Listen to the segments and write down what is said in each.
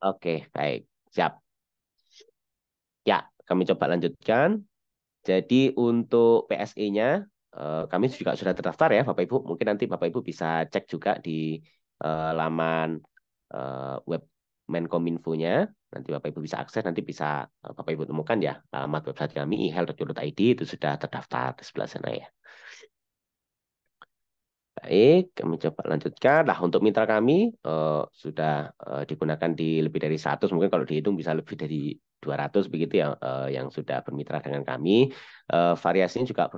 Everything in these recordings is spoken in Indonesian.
Oke, baik. Siap. Ya, kami coba lanjutkan. Jadi untuk PSE-nya, kami juga sudah terdaftar ya, Bapak Ibu. Mungkin nanti Bapak Ibu bisa cek juga di laman web Menkominfo-nya. Nanti Bapak Ibu bisa akses, nanti bisa Bapak Ibu temukan ya, alamat website kami e-health.go.id itu sudah terdaftar di sebelah sana ya. Baik, kami coba lanjutkan. Nah, untuk mitra kami sudah digunakan di lebih dari 100, mungkin kalau dihitung bisa lebih dari 200 begitu ya, yang sudah bermitra dengan kami. Variasinya juga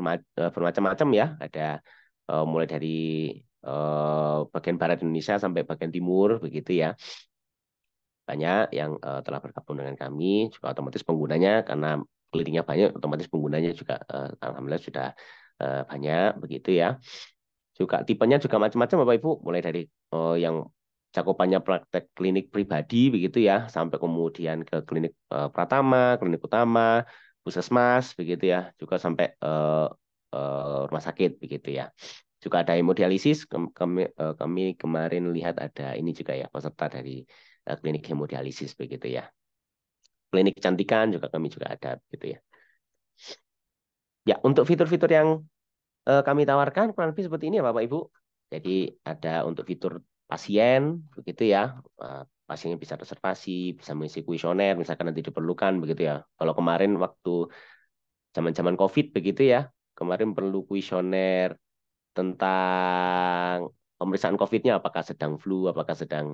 bermacam-macam ya. Ada mulai dari bagian barat Indonesia sampai bagian timur begitu ya. Banyak yang telah bergabung dengan kami, juga otomatis penggunanya karena kliniknya banyak, otomatis penggunanya juga alhamdulillah sudah banyak begitu ya. Juga tipenya juga macam-macam Bapak Ibu, mulai dari yang cakupannya praktek klinik pribadi begitu ya, sampai kemudian ke klinik Pratama, klinik utama, puskesmas begitu ya, juga sampai rumah sakit begitu ya. Juga ada hemodialisis, kami kemarin lihat ada ini juga ya, peserta dari klinik hemodialisis begitu ya. Klinik kecantikan juga kami juga ada begitu ya. Ya, untuk fitur-fitur yang kami tawarkan kurang lebih seperti ini ya Bapak Ibu. Jadi ada untuk fitur pasien begitu ya. Pasiennya bisa reservasi, bisa mengisi kuesioner misalkan nanti diperlukan begitu ya. Kalau kemarin waktu zaman-zaman COVID begitu ya. Kemarin perlu kuesioner tentang pemeriksaan COVID-nya apakah sedang flu, apakah sedang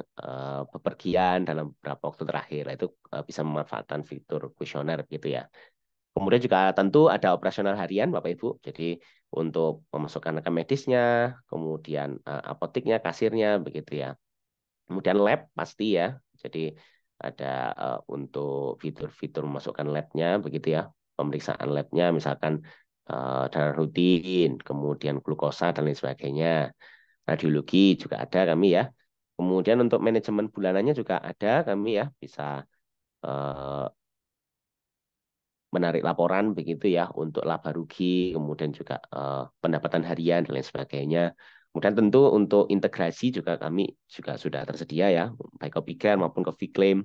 bepergian dalam beberapa waktu terakhir. Nah, itu bisa memanfaatkan fitur kuesioner gitu ya. Kemudian juga tentu ada operasional harian, Bapak Ibu. Jadi untuk memasukkan rekam medisnya, kemudian apoteknya, kasirnya, begitu ya. Kemudian lab pasti ya. Jadi ada untuk fitur-fitur memasukkan labnya, begitu ya. Pemeriksaan labnya, misalkan darah rutin, kemudian glukosa dan lain sebagainya. Radiologi juga ada kami ya. Kemudian untuk manajemen bulanannya juga ada kami ya. Bisa eh, menarik laporan begitu ya untuk laba rugi, kemudian juga pendapatan harian dan lain sebagainya. Kemudian tentu untuk integrasi juga kami juga sudah tersedia ya, baik ke Pican maupun ke Viclaim,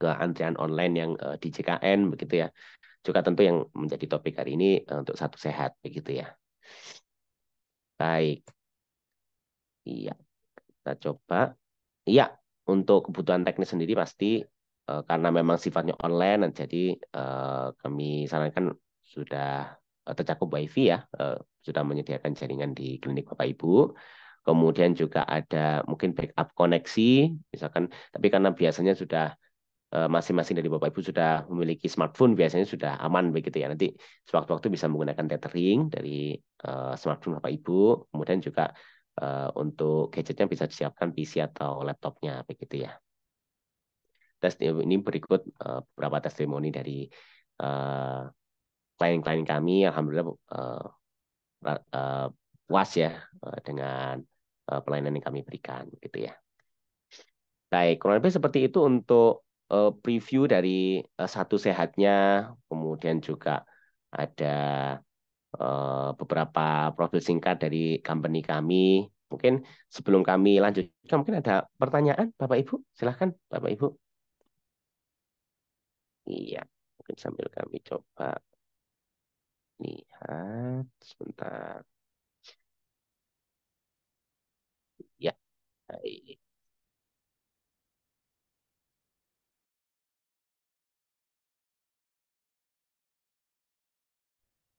ke antrian online yang di JKN begitu ya. Juga tentu yang menjadi topik hari ini untuk satu sehat begitu ya. Baik, iya kita coba. Iya, untuk kebutuhan teknis sendiri pasti karena memang sifatnya online, jadi kami sarankan sudah tercakup WiFi ya, sudah menyediakan jaringan di klinik Bapak Ibu. Kemudian juga ada mungkin backup koneksi, misalkan, tapi karena biasanya sudah masing-masing dari Bapak Ibu sudah memiliki smartphone, biasanya sudah aman begitu ya. Nanti sewaktu-waktu bisa menggunakan tethering dari smartphone Bapak Ibu. Kemudian juga untuk gadgetnya bisa disiapkan PC atau laptopnya begitu ya. Ini berikut beberapa testimoni dari eh, klien-klien kami, alhamdulillah puas ya dengan pelayanan yang kami berikan gitu ya. Baik, kurang lebih seperti itu untuk preview dari satu sehatnya, kemudian juga ada beberapa profil singkat dari company kami. Mungkin sebelum kami lanjutkan, mungkin ada pertanyaan, Bapak Ibu. Silahkan, Bapak Ibu. Iya, mungkin sambil kami coba lihat sebentar. Ya, baik,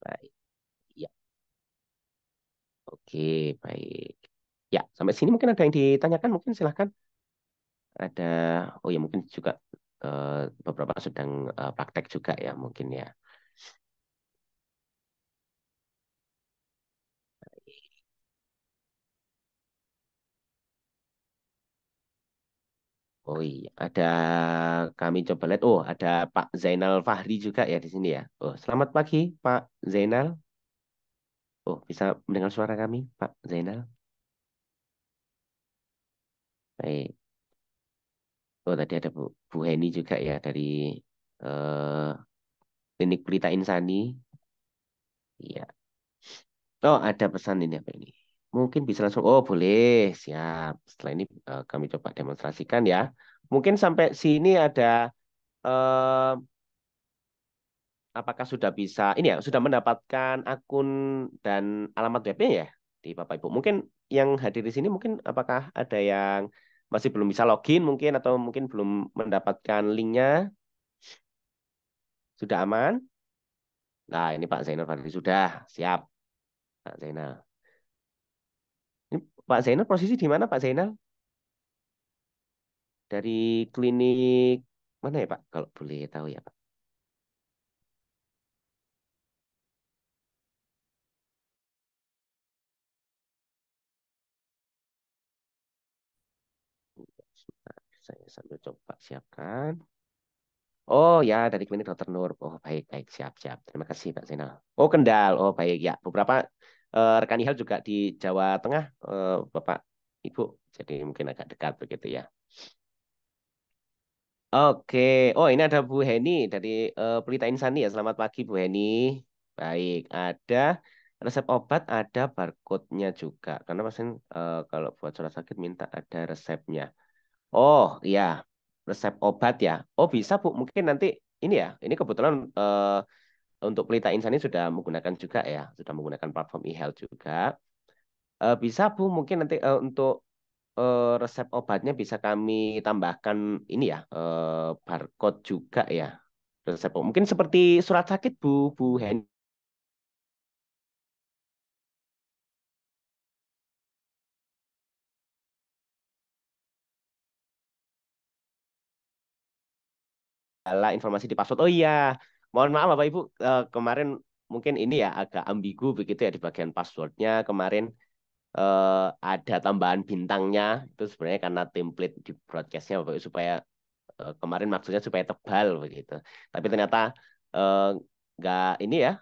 baik. Ya, oke, baik. Ya, sampai sini mungkin ada yang ditanyakan, mungkin silahkan. Ada, oh ya mungkin juga eh, beberapa sedang praktek juga ya mungkin ya. Oh iya, ada kami coba lihat. Oh, ada Pak Zainal Fahri juga ya di sini ya. Oh, selamat pagi Pak Zainal. Oh, bisa mendengar suara kami, Pak Zainal? Baik. Oh, tadi ada Bu Heni juga ya dari eh, Klinik Pelita Insani. Iya. Oh, ada pesan ini apa ini? Mungkin bisa langsung. Oh, boleh. Siap. Setelah ini kami coba demonstrasikan ya. Mungkin sampai sini ada eh, apakah sudah bisa ini ya sudah mendapatkan akun dan alamat webnya ya di Bapak Ibu. Mungkin yang hadir di sini mungkin apakah ada yang masih belum bisa login mungkin atau mungkin belum mendapatkan linknya sudah aman? Nah ini Pak Zainal Fadli sudah siap Pak Zainal. Ini Pak Zainal posisi di mana Pak Zainal? Dari klinik mana ya Pak? Kalau boleh tahu ya Pak. Saya sambil coba siapkan. Oh ya, dari klinik Dokter Nur. Oh baik, baik, siap, siap. Terima kasih Pak Zainal. Oh Kendal. Oh baik ya. Beberapa rekan Ihal juga di Jawa Tengah, Bapak Ibu. Jadi mungkin agak dekat begitu ya. Oke. Oh ini ada Bu Heni dari Pelita Insani ya. Selamat pagi Bu Heni. Baik, ada resep obat, ada barcode-nya juga. Karena pasien kalau buat surat sakit minta ada resepnya. Oh iya, resep obat ya. Oh bisa Bu, mungkin nanti ini ya. Ini kebetulan untuk Pelita Insani sudah menggunakan juga ya, sudah menggunakan platform e-health juga. Bisa Bu, mungkin nanti untuk resep obatnya bisa kami tambahkan ini ya, barcode juga ya. Resep mungkin seperti surat sakit Bu, Bu Hen. Ala informasi di password. Oh iya, mohon maaf Bapak Ibu, kemarin mungkin ini ya agak ambigu begitu ya di bagian passwordnya kemarin ada tambahan bintangnya itu sebenarnya karena template di broadcastnya Bapak Ibu, supaya kemarin maksudnya supaya tebal begitu. Tapi ternyata eh, nggak ini ya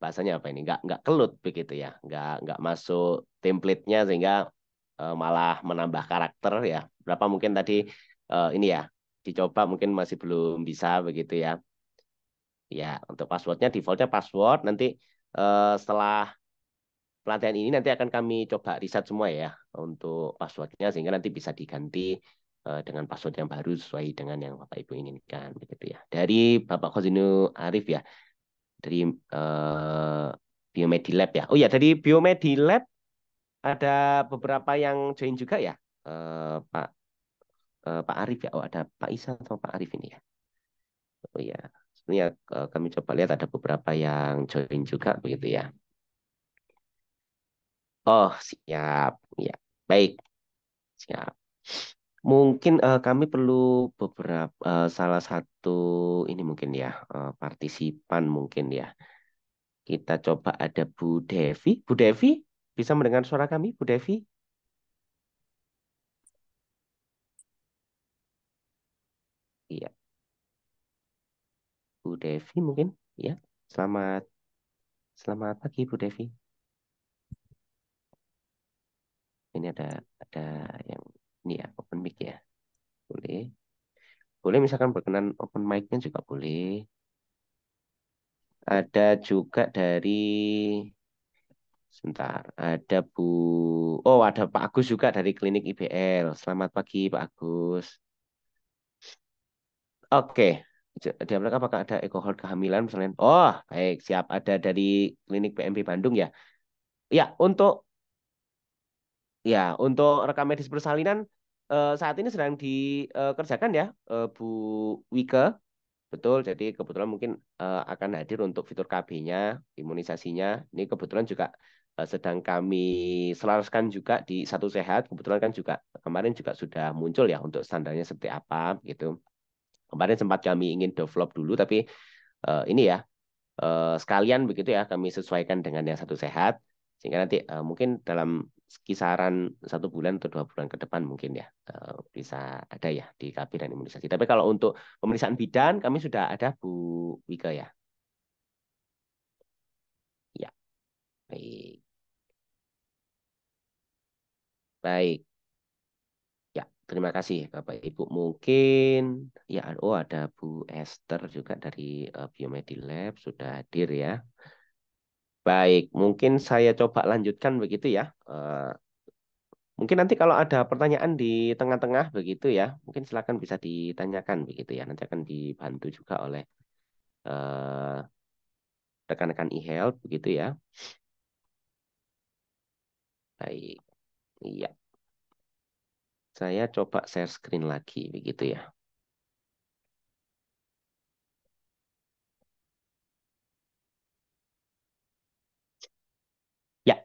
bahasanya apa ini nggak kelut begitu ya, nggak masuk template-nya sehingga malah menambah karakter ya. Berapa mungkin tadi ini ya dicoba mungkin masih belum bisa begitu ya. Ya untuk passwordnya defaultnya password nanti setelah pelatihan ini nanti akan kami coba riset semua ya untuk passwordnya sehingga nanti bisa diganti dengan password yang baru sesuai dengan yang Bapak Ibu inginkan begitu ya. Dari Bapak Khozinu Arif ya dari eh, Biomedi Lab ya. Oh ya dari Biomedi Lab ada beberapa yang join juga ya Pak Pak Arif ya. Oh ada Pak Isa atau Pak Arif ini ya. Oh ya. Sebenarnya kami coba lihat ada beberapa yang join juga begitu ya. Oh siap ya. Baik siap. Mungkin kami perlu beberapa salah satu ini mungkin ya partisipan mungkin ya. Kita coba ada Bu Devi. Bu Devi bisa mendengar suara kami, Bu Devi? Iya, Bu Devi mungkin ya. Selamat selamat pagi Bu Devi. Ini ada yang ini ya open mic ya. Boleh. Boleh misalkan berkenan open mic-nya juga boleh. Ada juga dari sebentar, ada Bu Oh, ada Pak Agus juga dari Klinik IBL. Selamat pagi Pak Agus. Oke. Dia bilang apakah ada alkohol kehamilan misalnya? Oh, baik, siap. Ada dari Klinik PMB Bandung ya. Ya, untuk rekam medis persalinan saat ini sedang dikerjakan ya, Bu Wike. Betul, jadi kebetulan mungkin akan hadir untuk fitur KB-nya, imunisasinya. Ini kebetulan juga sedang kami selaraskan juga di Satu Sehat. Kebetulan kan juga kemarin juga sudah muncul ya untuk standarnya seperti apa gitu. Kemarin sempat kami ingin develop dulu, tapi ini ya sekalian begitu ya kami sesuaikan dengan yang Satu Sehat sehingga nanti mungkin dalam kisaran 1 bulan atau 2 bulan ke depan mungkin ya bisa ada ya di KB dan imunisasi. Tapi kalau untuk pemeriksaan bidan kami sudah ada Bu Wika ya. Ya, baik. Baik. Ya, terima kasih Bapak Ibu. Mungkin ya oh ada Bu Esther juga dari Biomedi Lab sudah hadir ya. Baik, mungkin saya coba lanjutkan begitu ya. Mungkin nanti kalau ada pertanyaan di tengah-tengah begitu ya, mungkin silakan bisa ditanyakan begitu ya. Nanti akan dibantu juga oleh eh, rekan-rekan e-health begitu ya. Baik, iya. Saya coba share screen lagi begitu ya. Ya,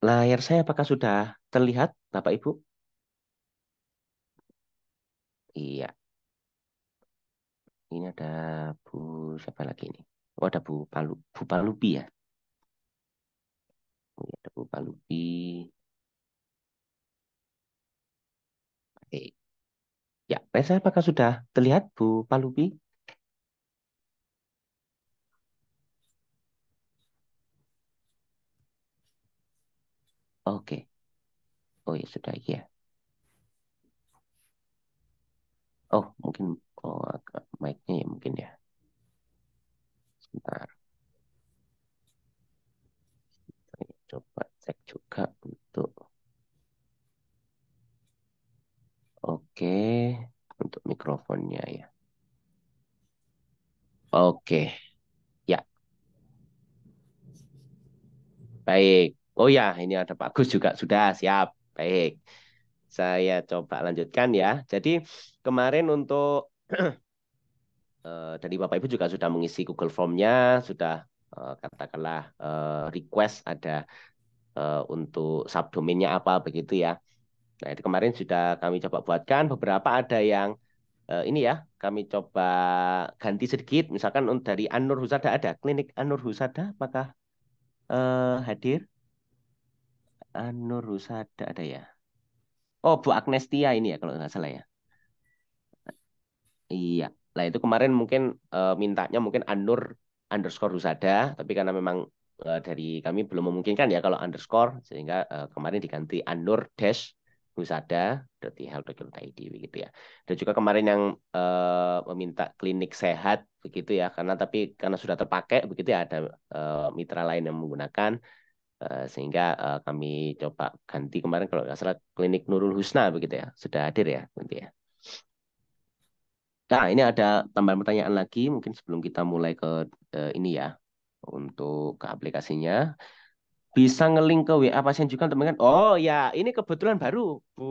layar saya apakah sudah terlihat, Bapak Ibu? Iya, ini ada Bu siapa lagi ini? Oh, ada Bu Palupi ya. Oh, iya, ada Bu Palupi. Oke. Ya, layar saya apakah sudah terlihat, Bu Palupi? Oke. Oh ya sudah ya. Oh, mungkin agak mic-nya ya mungkin ya. Sebentar. Saya coba cek juga untuk oke untuk mikrofonnya ya. Oke. Ya, baik. Oh ya, ini ada Pak Gus juga sudah siap. Baik. Saya coba lanjutkan ya. Jadi kemarin untuk dari Bapak Ibu juga sudah mengisi Google Form-nya, sudah katakanlah request ada untuk subdomainnya apa begitu ya. Nah, itu kemarin sudah kami coba buatkan. Beberapa ada yang ini ya, kami coba ganti sedikit. Misalkan dari An-Nur Husada ada. Klinik An-Nur Husada apakah hadir? An-Nur Husada ada ya? Oh, Bu Agnestia ini ya kalau nggak salah ya. Iya. Nah, itu kemarin mungkin mintanya mungkin An-Nur underscore Husada. Tapi karena memang dari kami belum memungkinkan ya kalau underscore. Sehingga kemarin diganti An-Nur dash husada.health.id begitu ya. Dan juga kemarin yang meminta klinik sehat begitu ya. Karena sudah terpakai begitu ya ada mitra lain yang menggunakan. Sehingga kami coba ganti kemarin kalau nggak salah klinik Nurul Husna begitu ya. Sudah hadir ya nanti ya. Nah, ini ada tambahan pertanyaan lagi, mungkin sebelum kita mulai ke ini ya, untuk ke aplikasinya. Bisa nge-link ke WA pasien juga, teman-teman. Oh ya, ini kebetulan baru, Bu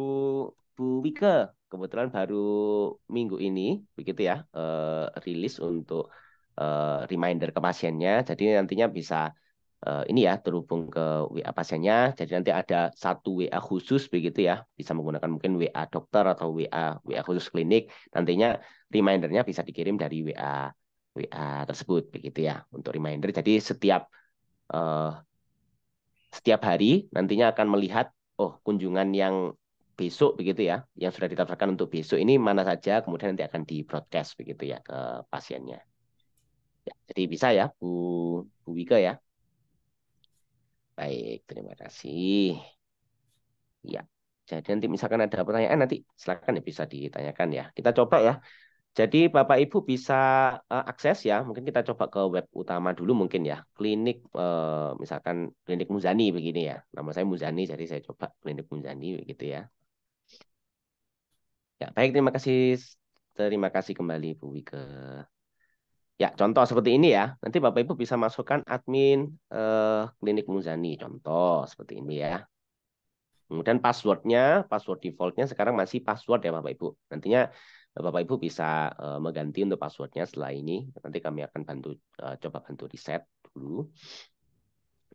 Bu Wike. Kebetulan baru minggu ini, begitu ya, rilis untuk reminder ke pasiennya. Jadi nantinya bisa ini ya terhubung ke WA pasiennya. Jadi nanti ada satu WA khusus begitu ya, bisa menggunakan mungkin WA dokter atau WA khusus klinik. Nantinya remindernya bisa dikirim dari WA tersebut begitu ya untuk reminder. Jadi eh, setiap hari nantinya akan melihat oh kunjungan yang besok begitu ya, yang sudah ditetapkan untuk besok ini mana saja, kemudian nanti akan di broadcast begitu ya ke pasiennya. Ya, jadi bisa ya Bu Wike ya. Baik, terima kasih. Ya. Jadi nanti misalkan ada pertanyaan nanti silakan ya bisa ditanyakan ya. Kita coba ya. Jadi Bapak Ibu bisa akses ya. Mungkin kita coba ke web utama dulu mungkin ya. Klinik misalkan Klinik Muzani begini ya. Nama saya Muzani jadi saya coba Klinik Muzani begitu ya. Ya, baik terima kasih kembali Bu Wike. Ya, contoh seperti ini ya. Nanti Bapak Ibu bisa masukkan admin Klinik Muzani. Contoh seperti ini ya. Kemudian password defaultnya sekarang masih password ya Bapak Ibu. Nantinya Bapak Ibu bisa mengganti untuk passwordnya setelah ini. Nanti kami akan coba bantu reset dulu.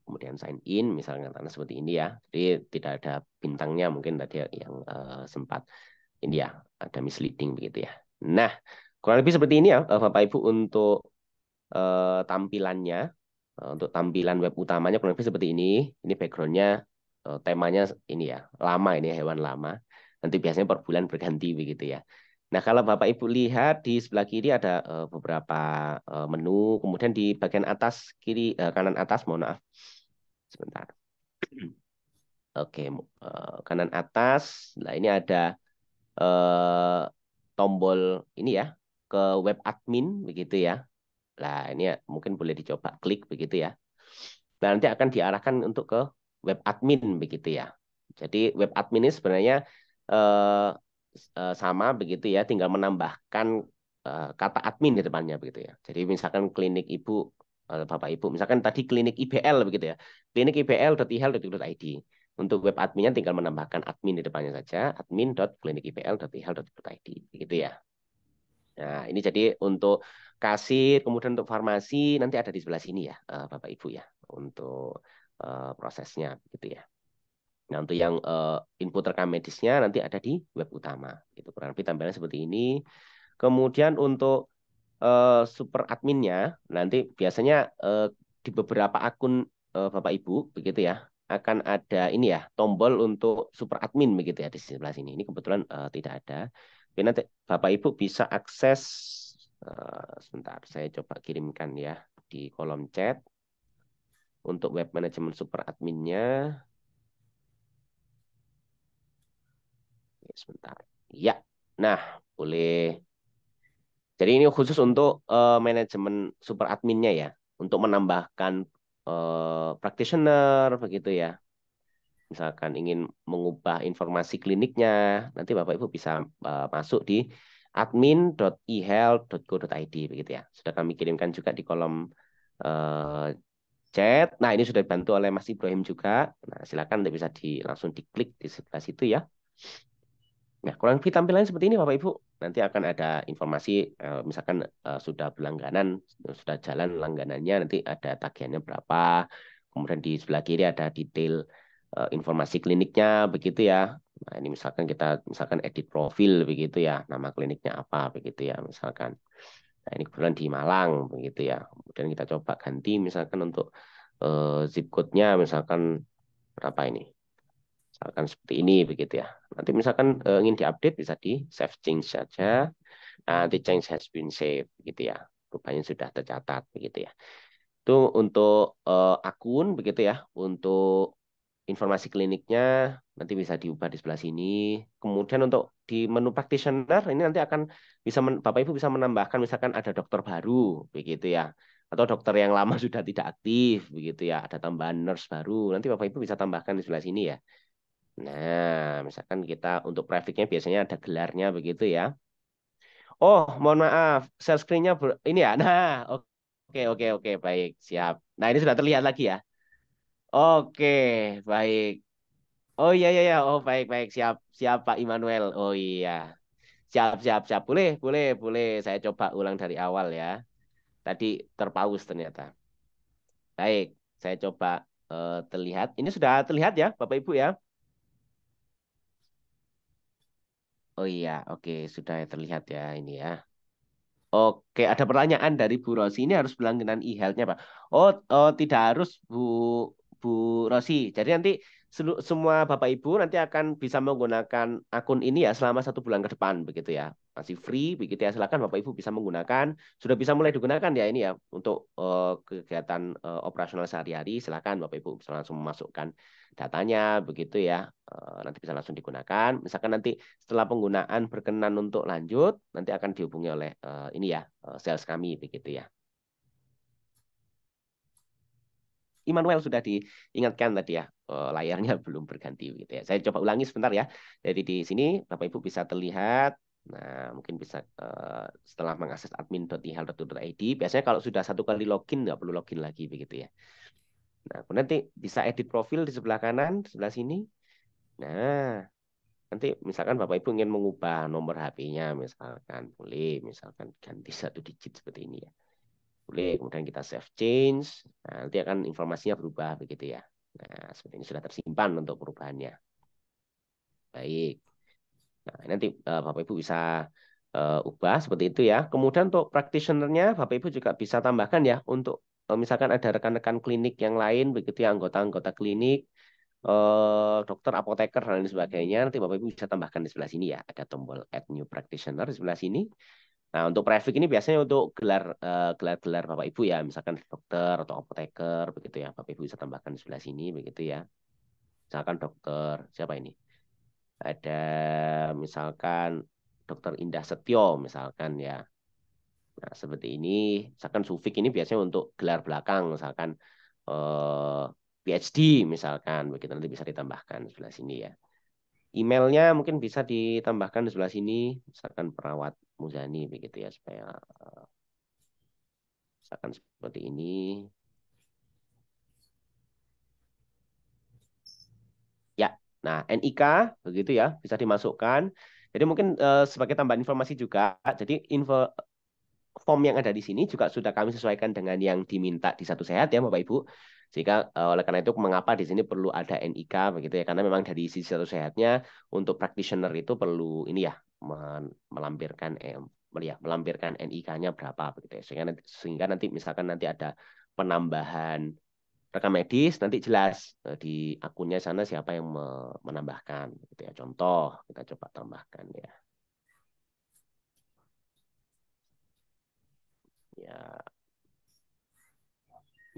Kemudian sign in, misalnya karena seperti ini ya. Jadi tidak ada bintangnya mungkin tadi yang sempat ini ya ada misleading begitu ya. Nah, kurang lebih seperti ini ya Bapak Ibu untuk tampilannya. Untuk tampilan web utamanya kurang lebih seperti ini. Ini backgroundnya temanya ini ya lama ini ya, hewan lama. Nanti biasanya per bulan berganti begitu ya. Nah kalau Bapak Ibu lihat di sebelah kiri ada beberapa menu. Kemudian di bagian atas kanan atas mohon maaf sebentar. Oke, kanan atas. Nah ini ada eh, tombol ini ya ke web admin begitu ya. Nah, ini ya, mungkin boleh dicoba klik begitu ya. Nah, nanti akan diarahkan untuk ke web admin begitu ya. Jadi web admin ini sebenarnya eh, sama begitu ya, tinggal menambahkan kata admin di depannya begitu ya. Jadi misalkan klinik ibu, Bapak Ibu, misalkan tadi klinik IBL begitu ya, klinik ibl.ihel.id. Untuk web adminnya tinggal menambahkan admin di depannya saja, admin.klinikibl.ihel.id begitu ya. Nah, ini jadi untuk kasir, kemudian untuk farmasi nanti ada di sebelah sini ya, Bapak Ibu ya, untuk prosesnya gitu ya. Nah, untuk yang input rekam medisnya nanti ada di web utama. Gitu. Kurang lebih tampilannya seperti ini. Kemudian untuk super adminnya nanti biasanya di beberapa akun Bapak Ibu begitu ya akan ada ini ya tombol untuk super admin begitu ya di sebelah sini. Ini kebetulan tidak ada. Tapi nanti Bapak Ibu bisa akses sebentar saya coba kirimkan ya di kolom chat untuk web manajemen super adminnya. Ya, sebentar. Ya. Nah, boleh. Jadi ini khusus untuk manajemen super adminnya ya, untuk menambahkan practitioner begitu ya. Misalkan ingin mengubah informasi kliniknya, nanti Bapak Ibu bisa masuk di admin.ehealth.go.id begitu ya. Sudah kami kirimkan juga di kolom eh, chat. Nah, ini sudah dibantu oleh Mas Ibrahim juga. Nah, silakan nanti bisa langsung diklik di sebelah situ ya. Nah, kurang lebih tampilannya seperti ini Bapak Ibu. Nanti akan ada informasi, misalkan sudah berlangganan, sudah jalan langganannya, nanti ada tagihannya berapa. Kemudian di sebelah kiri ada detail informasi kliniknya, begitu ya. Nah, ini misalkan kita misalkan edit profil, begitu ya. Nama kliniknya apa, begitu ya, misalkan. Nah, ini kebetulan di Malang, begitu ya. Kemudian kita coba ganti, misalkan untuk zip code-nya, misalkan berapa ini. Misalkan seperti ini begitu ya. Nanti misalkan ingin diupdate bisa di save change saja. Nanti change has been saved begitu ya. Rupanya sudah tercatat begitu ya. Itu untuk akun begitu ya. Untuk informasi kliniknya nanti bisa diubah di sebelah sini. Kemudian untuk di menu practitioner ini nanti akan bisa Bapak Ibu bisa menambahkan misalkan ada dokter baru begitu ya. Atau dokter yang lama sudah tidak aktif begitu ya. Ada tambahan nurse baru. Nanti Bapak Ibu bisa tambahkan di sebelah sini ya. Nah, misalkan kita untuk prefixnya biasanya ada gelarnya begitu ya. Oh, mohon maaf, share screen-nya ini ya. Nah, oke oke oke baik, siap. Nah, ini sudah terlihat lagi ya. Oke, baik. Oh iya iya iya. Oh baik baik siap siap Pak Immanuel. Oh iya. Siap siap siap. Boleh boleh boleh. Saya coba ulang dari awal ya. Tadi terpaus ternyata. Baik, saya coba terlihat. Ini sudah terlihat ya, Bapak Ibu ya. Oh iya, oke, sudah terlihat ya ini ya. Oke, ada pertanyaan dari Bu Rosi. Ini harus berlangganan e-health-nya, Pak. Oh, oh, tidak harus, Bu Rosi. Jadi nanti semua Bapak Ibu nanti akan bisa menggunakan akun ini ya selama 1 bulan ke depan, begitu ya. Masih free, begitu ya. Silakan Bapak Ibu bisa menggunakan. Sudah bisa mulai digunakan ya ini ya untuk kegiatan operasional sehari-hari. Silakan Bapak Ibu bisa langsung memasukkan datanya, begitu ya. Nanti bisa langsung digunakan. Misalkan nanti setelah penggunaan berkenan untuk lanjut, nanti akan dihubungi oleh ini ya, sales kami begitu ya. Immanuel sudah diingatkan tadi ya, layarnya belum berganti gitu ya. Saya coba ulangi sebentar ya. Jadi di sini Bapak Ibu bisa terlihat. Nah, mungkin bisa setelah mengakses admin.ihal.id, biasanya kalau sudah 1 kali login nggak perlu login lagi begitu ya. Nah, kemudian nanti bisa edit profil di sebelah kanan, sebelah sini. Nah, nanti misalkan Bapak Ibu ingin mengubah nomor HP-nya, misalkan boleh, misalkan ganti 1 digit seperti ini ya. Boleh, kemudian kita save change. Nah, nanti akan informasinya berubah begitu ya. Nah, seperti ini sudah tersimpan untuk perubahannya. Baik. Nah, nanti Bapak Ibu bisa ubah seperti itu ya. Kemudian untuk practitioner-nya Bapak Ibu juga bisa tambahkan ya untuk misalkan ada rekan-rekan klinik yang lain begitu ya, anggota-anggota klinik, dokter, apoteker dan lain sebagainya. Nanti Bapak Ibu bisa tambahkan di sebelah sini ya. Ada tombol add new practitioner di sebelah sini. Nah, untuk prefix ini biasanya untuk gelar-gelar Bapak Ibu ya, misalkan dokter atau apoteker begitu ya. Bapak Ibu bisa tambahkan di sebelah sini begitu ya. Misalkan dokter siapa ini? Ada misalkan dokter Indah Setio misalkan ya. Nah, seperti ini. Misalkan sufik ini biasanya untuk gelar belakang misalkan eh, PhD misalkan, begitu nanti bisa ditambahkan sebelah sini ya. Emailnya mungkin bisa ditambahkan di sebelah sini, misalkan perawat Muzani begitu ya, supaya misalkan seperti ini. Ya, nah NIK begitu ya, bisa dimasukkan. Jadi mungkin sebagai tambahan informasi juga, jadi form yang ada di sini juga sudah kami sesuaikan dengan yang diminta di Satu Sehat ya Bapak Ibu. Sehingga oleh karena itu mengapa di sini perlu ada NIK begitu ya, karena memang dari sisi Satu Sehatnya untuk practitioner itu perlu ini ya melampirkan ya, melampirkan NIK-nya berapa begitu ya. Sehingga nanti misalkan nanti ada penambahan rekam medis nanti jelas di akunnya sana siapa yang menambahkan gitu ya. Contoh kita coba tambahkan ya. Ya,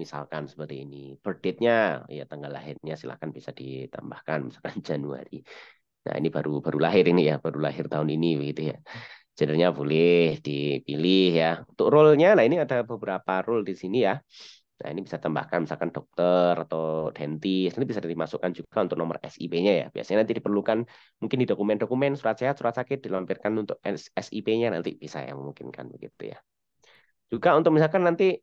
misalkan seperti ini. Birth date-nya ya tanggal lahirnya silahkan bisa ditambahkan misalkan Januari. Nah, ini baru baru lahir ini ya, baru lahir tahun ini begitu ya. Gendernya boleh dipilih ya. Untuk role-nya, nah ini ada beberapa role di sini ya. Nah, ini bisa tambahkan misalkan dokter atau dentist. Ini bisa dimasukkan juga untuk nomor SIP-nya ya. Biasanya nanti diperlukan mungkin di dokumen-dokumen surat sehat, surat sakit dilampirkan untuk SIP-nya nanti bisa yang memungkinkan begitu ya. Juga untuk misalkan nanti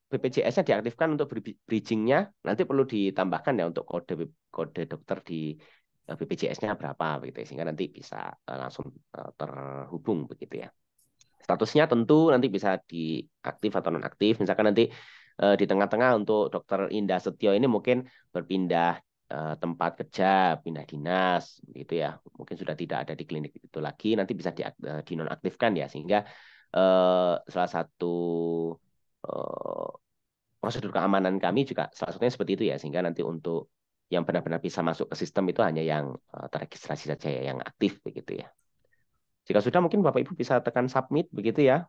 BPJS-nya diaktifkan untuk bridging-nya, nanti perlu ditambahkan ya untuk kode kode dokter di BPJS-nya berapa begitu ya. Sehingga nanti bisa langsung terhubung begitu ya. Statusnya tentu nanti bisa diaktif atau nonaktif. Misalkan nanti di tengah-tengah untuk Dokter Indah Setio ini mungkin berpindah tempat kerja, pindah dinas, gitu ya. Mungkin sudah tidak ada di klinik itu lagi, nanti bisa dinonaktifkan ya, sehingga salah satu eh, prosedur keamanan kami juga salah satunya seperti itu ya, sehingga nanti untuk yang benar-benar bisa masuk ke sistem itu hanya yang terregistrasi saja ya, yang aktif begitu ya. Jika sudah mungkin Bapak Ibu bisa tekan submit begitu ya.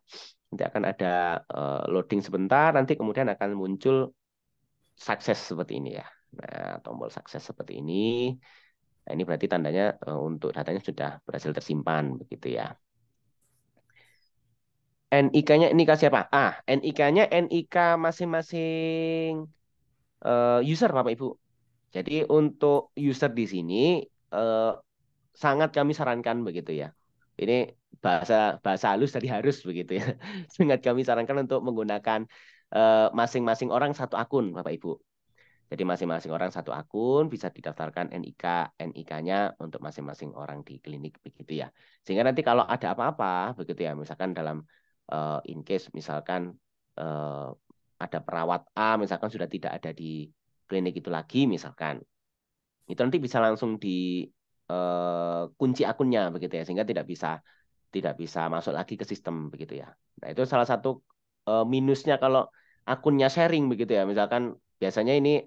Nanti akan ada loading sebentar, nanti kemudian akan muncul sukses seperti ini ya. Nah, tombol sukses seperti ini. Nah, ini berarti tandanya untuk datanya sudah berhasil tersimpan begitu ya. NIK-nya NIK siapa? NIK-nya NIK masing-masing user Bapak Ibu. Jadi untuk user di sini eh, sangat kami sarankan begitu ya. Ini bahasa bahasa halus dari harus begitu ya. Sangat kami sarankan untuk menggunakan masing-masing orang satu akun, Bapak Ibu. Jadi masing-masing orang satu akun bisa didaftarkan NIK-nya untuk masing-masing orang di klinik begitu ya. Sehingga nanti kalau ada apa-apa begitu ya, misalkan dalam in case misalkan eh, ada perawat A misalkan sudah tidak ada di klinik itu lagi misalkan itu nanti bisa langsung di kunci akunnya begitu ya sehingga tidak bisa masuk lagi ke sistem begitu ya. Nah, itu salah satu minusnya kalau akunnya sharing begitu ya. Misalkan biasanya ini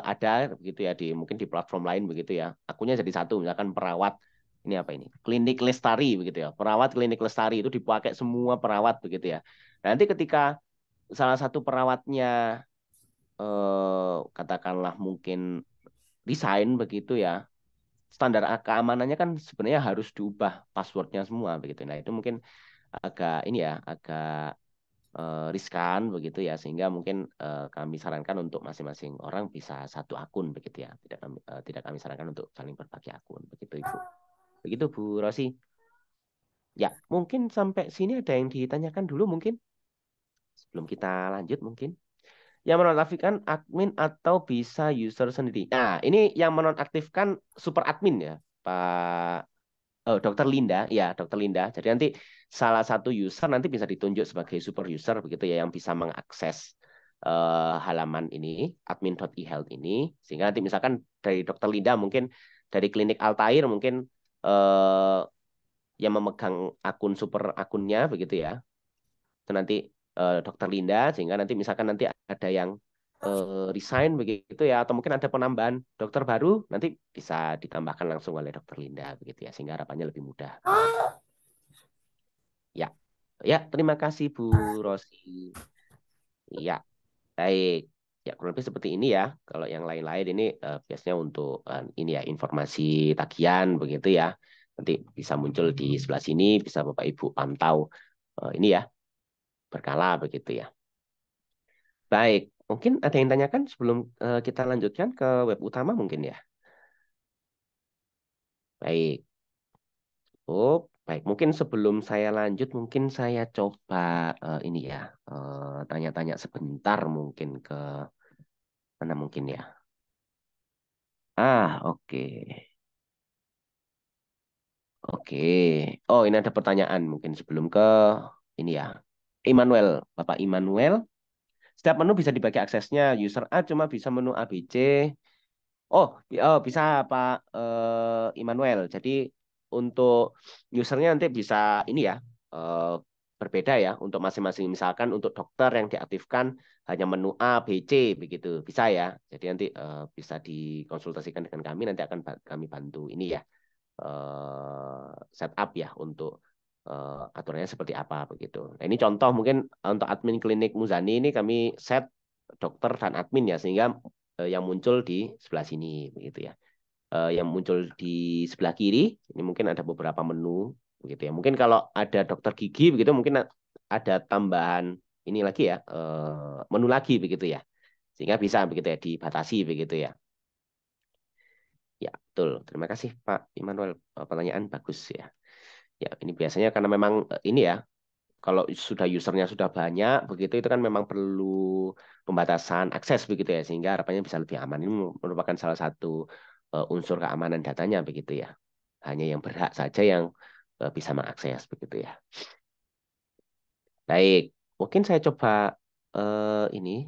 ada begitu ya di mungkin di platform lain begitu ya. Akunnya jadi satu misalkan perawat ini apa ini? Klinik Lestari begitu ya. Perawat Klinik Lestari itu dipakai semua perawat begitu ya. Nanti ketika salah satu perawatnya katakanlah mungkin desain begitu ya standar keamanannya kan sebenarnya harus diubah passwordnya semua begitu. Nah itu mungkin agak ini ya agak riskan begitu ya sehingga mungkin kami sarankan untuk masing-masing orang bisa satu akun begitu ya. Tidak kami sarankan untuk saling berbagi akun begitu Ibu. Begitu Bu Rosi. Ya mungkin sampai sini ada yang ditanyakan dulu mungkin sebelum kita lanjut mungkin. Yang menonaktifkan admin atau bisa user sendiri. Nah ini yang menonaktifkan super admin ya Pak. Oh, Dokter Linda, ya Dokter Linda. Jadi nanti salah satu user nanti bisa ditunjuk sebagai super user begitu ya yang bisa mengakses halaman ini admin.ehealth ini sehingga nanti misalkan dari Dokter Linda mungkin dari klinik Altair mungkin eh, yang memegang akun super akunnya begitu ya. Itu nanti Dokter Linda sehingga nanti misalkan nanti ada yang resign begitu ya atau mungkin ada penambahan dokter baru nanti bisa ditambahkan langsung oleh Dokter Linda begitu ya sehingga harapannya lebih mudah. Ya, ya, terima kasih Bu Rosi. Ya, baik. Ya, kurang lebih seperti ini ya. Kalau yang lain-lain ini biasanya untuk ini ya informasi tagihan begitu ya. Nanti bisa muncul di sebelah sini, bisa Bapak Ibu pantau ini ya berkala begitu ya. Baik. Mungkin ada yang tanyakan sebelum kita lanjutkan ke web utama mungkin ya. Baik. Oh, baik. Mungkin sebelum saya lanjut, mungkin saya coba ini ya, tanya-tanya sebentar mungkin ke mana mungkin ya. Oke. Oke. Oh, ini ada pertanyaan mungkin sebelum ke ini ya. Immanuel, Bapak Immanuel, setiap menu bisa dibagi aksesnya. User A cuma bisa menu A, B, C. Oh, bisa Pak Immanuel. Jadi untuk usernya nanti bisa ini ya, eh, berbeda ya untuk masing-masing. Misalkan untuk dokter yang diaktifkan hanya menu A, B, C begitu. Bisa ya. Jadi nanti bisa dikonsultasikan dengan kami. Nanti akan kami bantu ini ya, setup ya untuk aturannya seperti apa begitu. Nah, ini contoh mungkin untuk admin klinik Muzani ini kami set dokter dan admin ya sehingga yang muncul di sebelah sini begitu ya. Yang muncul di sebelah kiri ini mungkin ada beberapa menu begitu ya. Mungkin kalau ada dokter gigi begitu mungkin ada tambahan ini lagi ya, menu lagi begitu ya. Sehingga bisa begitu ya dibatasi begitu ya. Ya, betul. Terima kasih Pak Immanuel. Pertanyaan bagus ya. Ya, ini biasanya karena memang ini ya, kalau sudah usernya sudah banyak begitu itu kan memang perlu pembatasan akses begitu ya sehingga harapannya bisa lebih aman. Ini merupakan salah satu unsur keamanan datanya begitu ya. Hanya yang berhak saja yang bisa mengakses begitu ya. Baik, mungkin saya coba ini.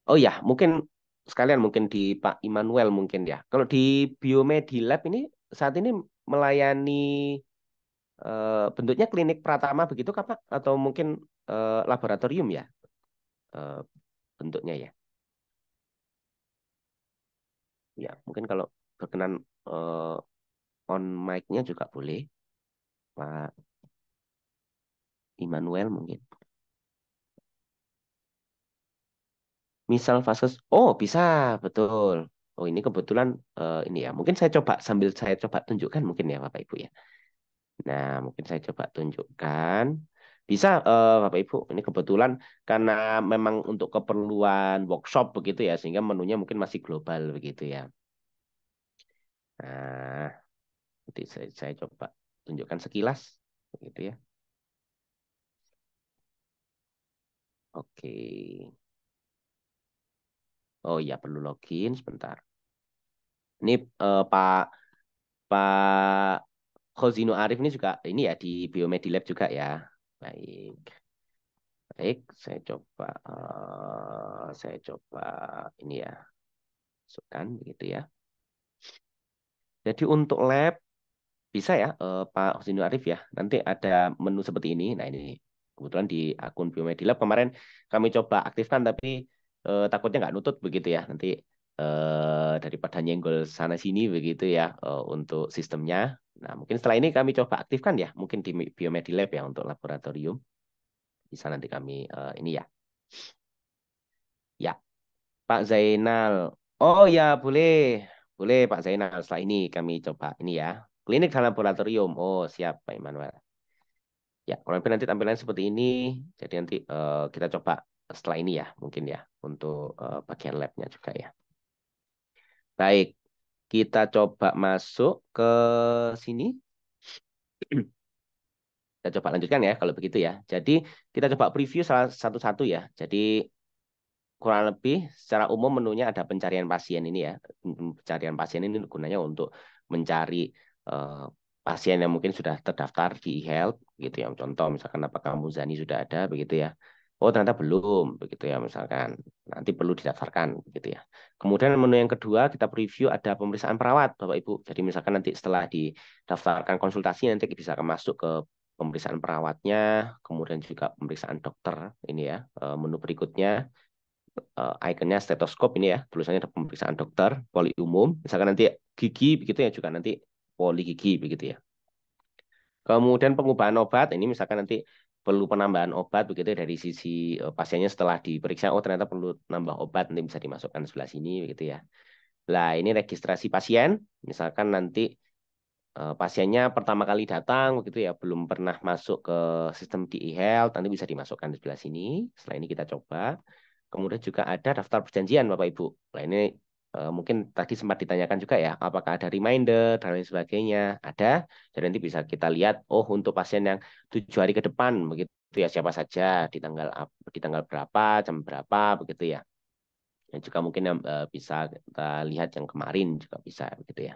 Oh ya, mungkin sekalian mungkin di Pak Immanuel mungkin ya. Kalau di Biomedilab ini saat ini melayani bentuknya klinik Pratama begitu Kak Pak? Atau mungkin laboratorium ya eh, bentuknya ya? Ya, mungkin kalau berkenan eh, on mic-nya juga boleh Pak Immanuel mungkin. Misal vaskes, oh bisa, betul. Oh ini kebetulan ini ya. Mungkin saya coba sambil saya coba tunjukkan mungkin ya Bapak Ibu ya. Nah, mungkin saya coba tunjukkan. Bisa, Bapak Ibu. Ini kebetulan karena memang untuk keperluan workshop begitu ya, sehingga menunya mungkin masih global begitu ya. Nah, nanti saya coba tunjukkan sekilas, begitu ya. Oke. Oh iya, perlu login sebentar. Ini Pak Pak Khozino Arif ini juga ini ya di Biomedilab juga ya. Baik. Baik, saya coba ini ya, masukkan begitu ya. Jadi untuk lab bisa ya Pak Husnul Arif ya. Nanti ada menu seperti ini. Nah ini kebetulan di akun Biomedilab kemarin kami coba aktifkan tapi takutnya nggak nutut begitu ya. Nanti daripada nyenggol sana sini begitu ya untuk sistemnya. Nah mungkin setelah ini kami coba aktifkan ya. Mungkin di Biomedilab ya untuk laboratorium. Bisa nanti kami ini ya. Ya, Pak Zainal. Oh ya, boleh. Boleh Pak Zainal. Setelah ini kami coba ini ya. Klinik dan laboratorium. Oh, siap Pak Immanuel. Ya, kurang lebih nanti tampilannya seperti ini. Jadi nanti kita coba setelah ini ya, mungkin ya, untuk bagian labnya juga ya. Baik, kita coba masuk ke sini. Kita coba lanjutkan ya, kalau begitu ya. Jadi kita coba preview salah satu-satu ya. Jadi kurang lebih secara umum menunya ada pencarian pasien ini ya. Pencarian pasien ini gunanya untuk mencari eh, pasien yang mungkin sudah terdaftar di eHealth gitu ya. Contoh misalkan apakah Muzani sudah ada begitu ya. Oh ternyata belum begitu ya misalkan. Nanti perlu didaftarkan begitu ya. Kemudian menu yang kedua kita preview ada pemeriksaan perawat Bapak Ibu. Jadi misalkan nanti setelah didaftarkan konsultasi nanti bisa masuk ke pemeriksaan perawatnya, kemudian juga pemeriksaan dokter ini ya. Menu berikutnya ikonnya stetoskop ini ya, tulisannya ada pemeriksaan dokter, poli umum, misalkan nanti gigi begitu ya juga nanti poli gigi begitu ya. Kemudian pengubahan obat, ini misalkan nanti perlu penambahan obat begitu ya, dari sisi pasiennya setelah diperiksa, oh ternyata perlu nambah obat, nanti bisa dimasukkan sebelah sini begitu ya. Lah ini registrasi pasien, misalkan nanti pasiennya pertama kali datang begitu ya, belum pernah masuk ke sistem di eHealth, nanti bisa dimasukkan di sebelah sini. Setelah ini kita coba. Kemudian juga ada daftar perjanjian Bapak Ibu. Nah ini mungkin tadi sempat ditanyakan juga ya, apakah ada reminder dan lain sebagainya. Ada, jadi nanti bisa kita lihat, oh untuk pasien yang 7 hari ke depan, begitu ya siapa saja, di tanggal berapa, jam berapa, begitu ya. Dan juga mungkin yang bisa kita lihat yang kemarin juga bisa, begitu ya.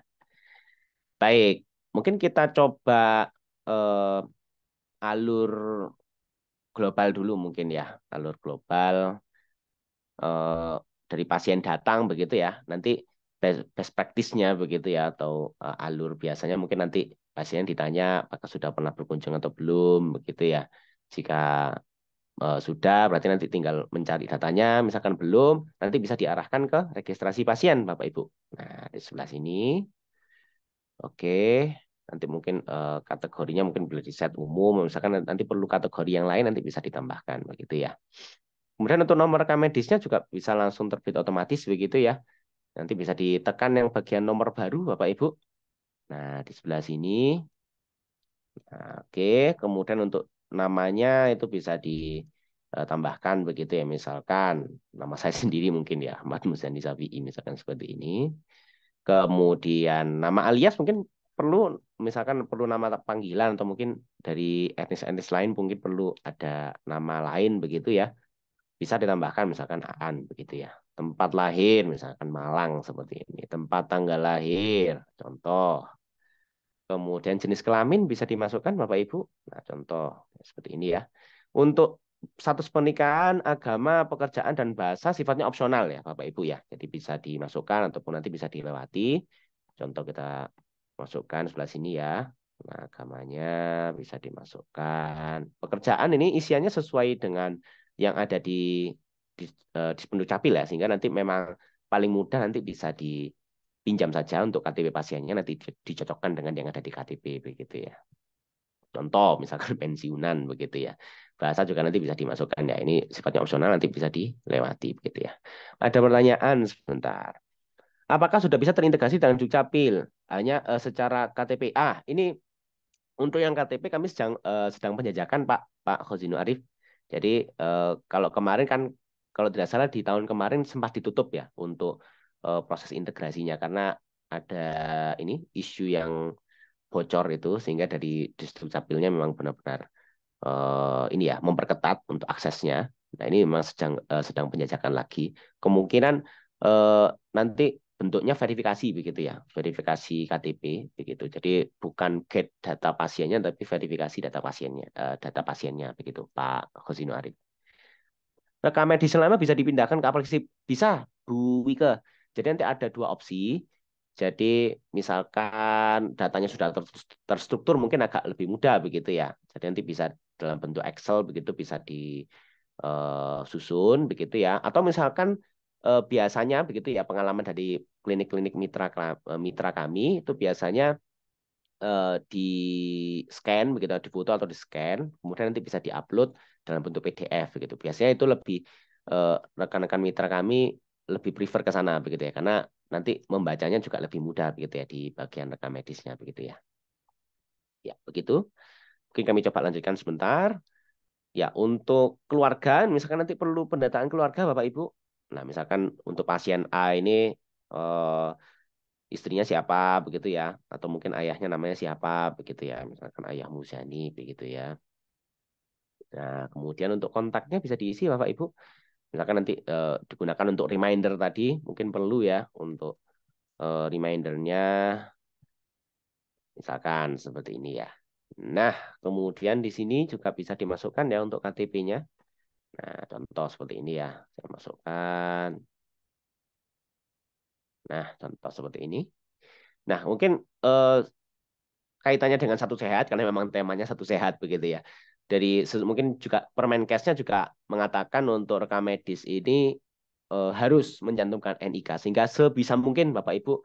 Baik, mungkin kita coba eh, alur global dulu mungkin ya, alur global eh, dari pasien datang begitu ya. Nanti best practice-nya begitu ya atau alur biasanya mungkin nanti pasien ditanya apakah sudah pernah berkunjung atau belum begitu ya. Jika sudah berarti nanti tinggal mencari datanya, misalkan belum, nanti bisa diarahkan ke registrasi pasien Bapak Ibu. Nah, di sebelah sini. Oke. Nanti mungkin kategorinya mungkin boleh di set umum, misalkan nanti perlu kategori yang lain nanti bisa ditambahkan begitu ya. Kemudian untuk nomor rekam medisnya juga bisa langsung terbit otomatis begitu ya. Nanti bisa ditekan yang bagian nomor baru Bapak Ibu. Nah, di sebelah sini. Nah, oke, kemudian untuk namanya itu bisa ditambahkan begitu ya. Misalkan nama saya sendiri mungkin ya, Ahmad Muzani Safi'i misalkan seperti ini. Kemudian nama alias mungkin perlu misalkan perlu nama panggilan atau mungkin dari etnis-etnis lain mungkin perlu ada nama lain begitu ya. Bisa ditambahkan misalkan Aan begitu ya. Tempat lahir misalkan Malang seperti ini. Tempat tanggal lahir contoh. Kemudian jenis kelamin bisa dimasukkan Bapak Ibu. Nah, contoh seperti ini ya. Untuk status pernikahan, agama, pekerjaan dan bahasa sifatnya opsional ya Bapak Ibu ya. Jadi bisa dimasukkan ataupun nanti bisa dilewati. Contoh kita masukkan sebelah sini ya. Nah, agamanya bisa dimasukkan. Pekerjaan ini isiannya sesuai dengan yang ada di, di Pendukcapil ya, sehingga nanti memang paling mudah nanti bisa dipinjam saja untuk KTP pasiennya nanti dicocokkan dengan yang ada di KTP begitu ya. Contoh misalkan pensiunan begitu ya. Bahasa juga nanti bisa dimasukkan ya. Ini sifatnya opsional nanti bisa dilewati begitu ya. Ada pertanyaan sebentar. Apakah sudah bisa terintegrasi dengan Dukcapil? Hanya secara KTP. Ini untuk yang KTP kami sedang penjajakan Pak Khozino Arif. Jadi kalau kemarin kan kalau tidak salah di tahun kemarin sempat ditutup ya untuk proses integrasinya karena ada ini isu yang bocor itu sehingga dari Dukcapilnya memang benar-benar ini ya memperketat untuk aksesnya. Nah ini memang sedang penjajakan lagi. Kemungkinan nanti bentuknya verifikasi begitu ya, verifikasi KTP begitu. Jadi bukan get data pasiennya tapi verifikasi data pasiennya begitu Pak Hosino Arif. Rekam medis selama bisa dipindahkan ke aplikasi bisa Bu Wike. Jadi nanti ada dua opsi. Jadi misalkan datanya sudah terstruktur mungkin agak lebih mudah begitu ya. Jadi nanti bisa dalam bentuk Excel begitu bisa disusun begitu ya. Atau misalkan biasanya begitu ya pengalaman dari klinik-klinik mitra kami itu biasanya di scan begitu di foto atau di scan kemudian nanti bisa diupload dalam bentuk PDF begitu. Biasanya itu lebih rekan-rekan mitra kami lebih prefer ke sana begitu ya karena nanti membacanya juga lebih mudah begitu ya di bagian rekam medisnya begitu ya. Ya, begitu. Mungkin kami coba lanjutkan sebentar. Ya, untuk keluarga misalkan nanti perlu pendataan keluarga Bapak Ibu. Nah, misalkan untuk pasien A ini eh, istrinya siapa begitu ya atau mungkin ayahnya namanya siapa begitu ya misalkan ayah Muzani begitu ya. Nah, kemudian untuk kontaknya bisa diisi Bapak Ibu. Misalkan nanti digunakan untuk reminder tadi, mungkin perlu ya untuk remindernya, misalkan seperti ini ya. Nah, kemudian di sini juga bisa dimasukkan ya untuk KTP-nya. Nah, contoh seperti ini ya, saya masukkan. Nah, contoh seperti ini. Nah, mungkin kaitannya dengan satu sehat, karena memang temanya satu sehat begitu ya. Mungkin juga Permenkesnya juga mengatakan untuk rekam medis ini harus mencantumkan NIK sehingga sebisa mungkin Bapak Ibu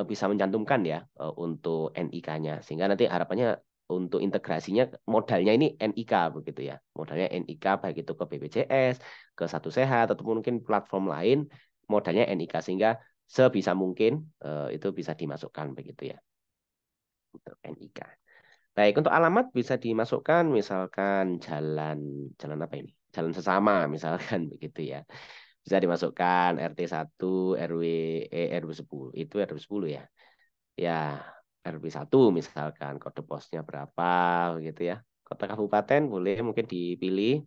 bisa mencantumkan ya untuk NIK-nya sehingga nanti harapannya untuk integrasinya modalnya ini NIK begitu ya modalnya NIK baik itu ke BPJS ke Satu Sehat atau mungkin platform lain modalnya NIK sehingga sebisa mungkin itu bisa dimasukkan begitu ya untuk NIK. Baik, untuk alamat bisa dimasukkan misalkan jalan jalan apa ini? Jalan sesama misalkan begitu ya. bisa dimasukkan RT 1, RW RW 10 itu RW 10 ya. Ya, RW 1 misalkan kode posnya berapa gitu ya. Kota kabupaten boleh mungkin dipilih.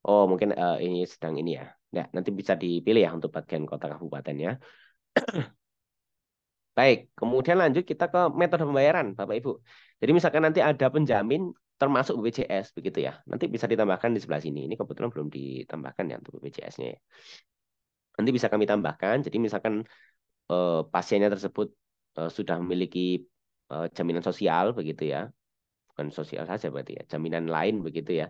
Oh, mungkin ini sedang ini ya. Nggak, nanti bisa dipilih ya untuk bagian kota kabupatennya. Baik, kemudian lanjut kita ke metode pembayaran, Bapak Ibu. Jadi misalkan nanti ada penjamin termasuk BPJS begitu ya. Nanti bisa ditambahkan di sebelah sini. Ini kebetulan belum ditambahkan ya untuk BPJS-nya ya. Nanti bisa kami tambahkan. Jadi misalkan pasiennya tersebut sudah memiliki jaminan sosial begitu ya. Bukan sosial saja berarti ya, jaminan lain begitu ya.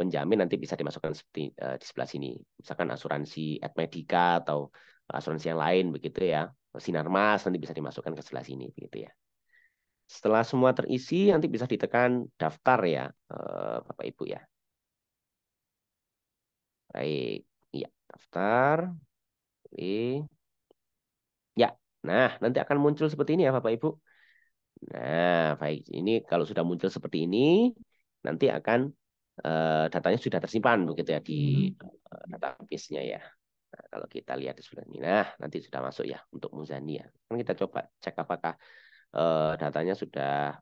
Penjamin nanti bisa dimasukkan seperti di sebelah sini. Misalkan asuransi Admedica atau asuransi yang lain begitu ya. Sinarmas nanti bisa dimasukkan ke sebelah sini begitu ya. Setelah semua terisi nanti bisa ditekan daftar ya, Bapak Ibu ya. Baik, iya daftar. Pilih. Ya, nah nanti akan muncul seperti ini ya Bapak Ibu. Nah, baik. Ini kalau sudah muncul seperti ini, nanti akan datanya sudah tersimpan begitu ya di database-nya ya. Nah, kalau kita lihat di sebelah ini, nah nanti sudah masuk ya untuk Muzani ya. Kan kita coba cek apakah datanya sudah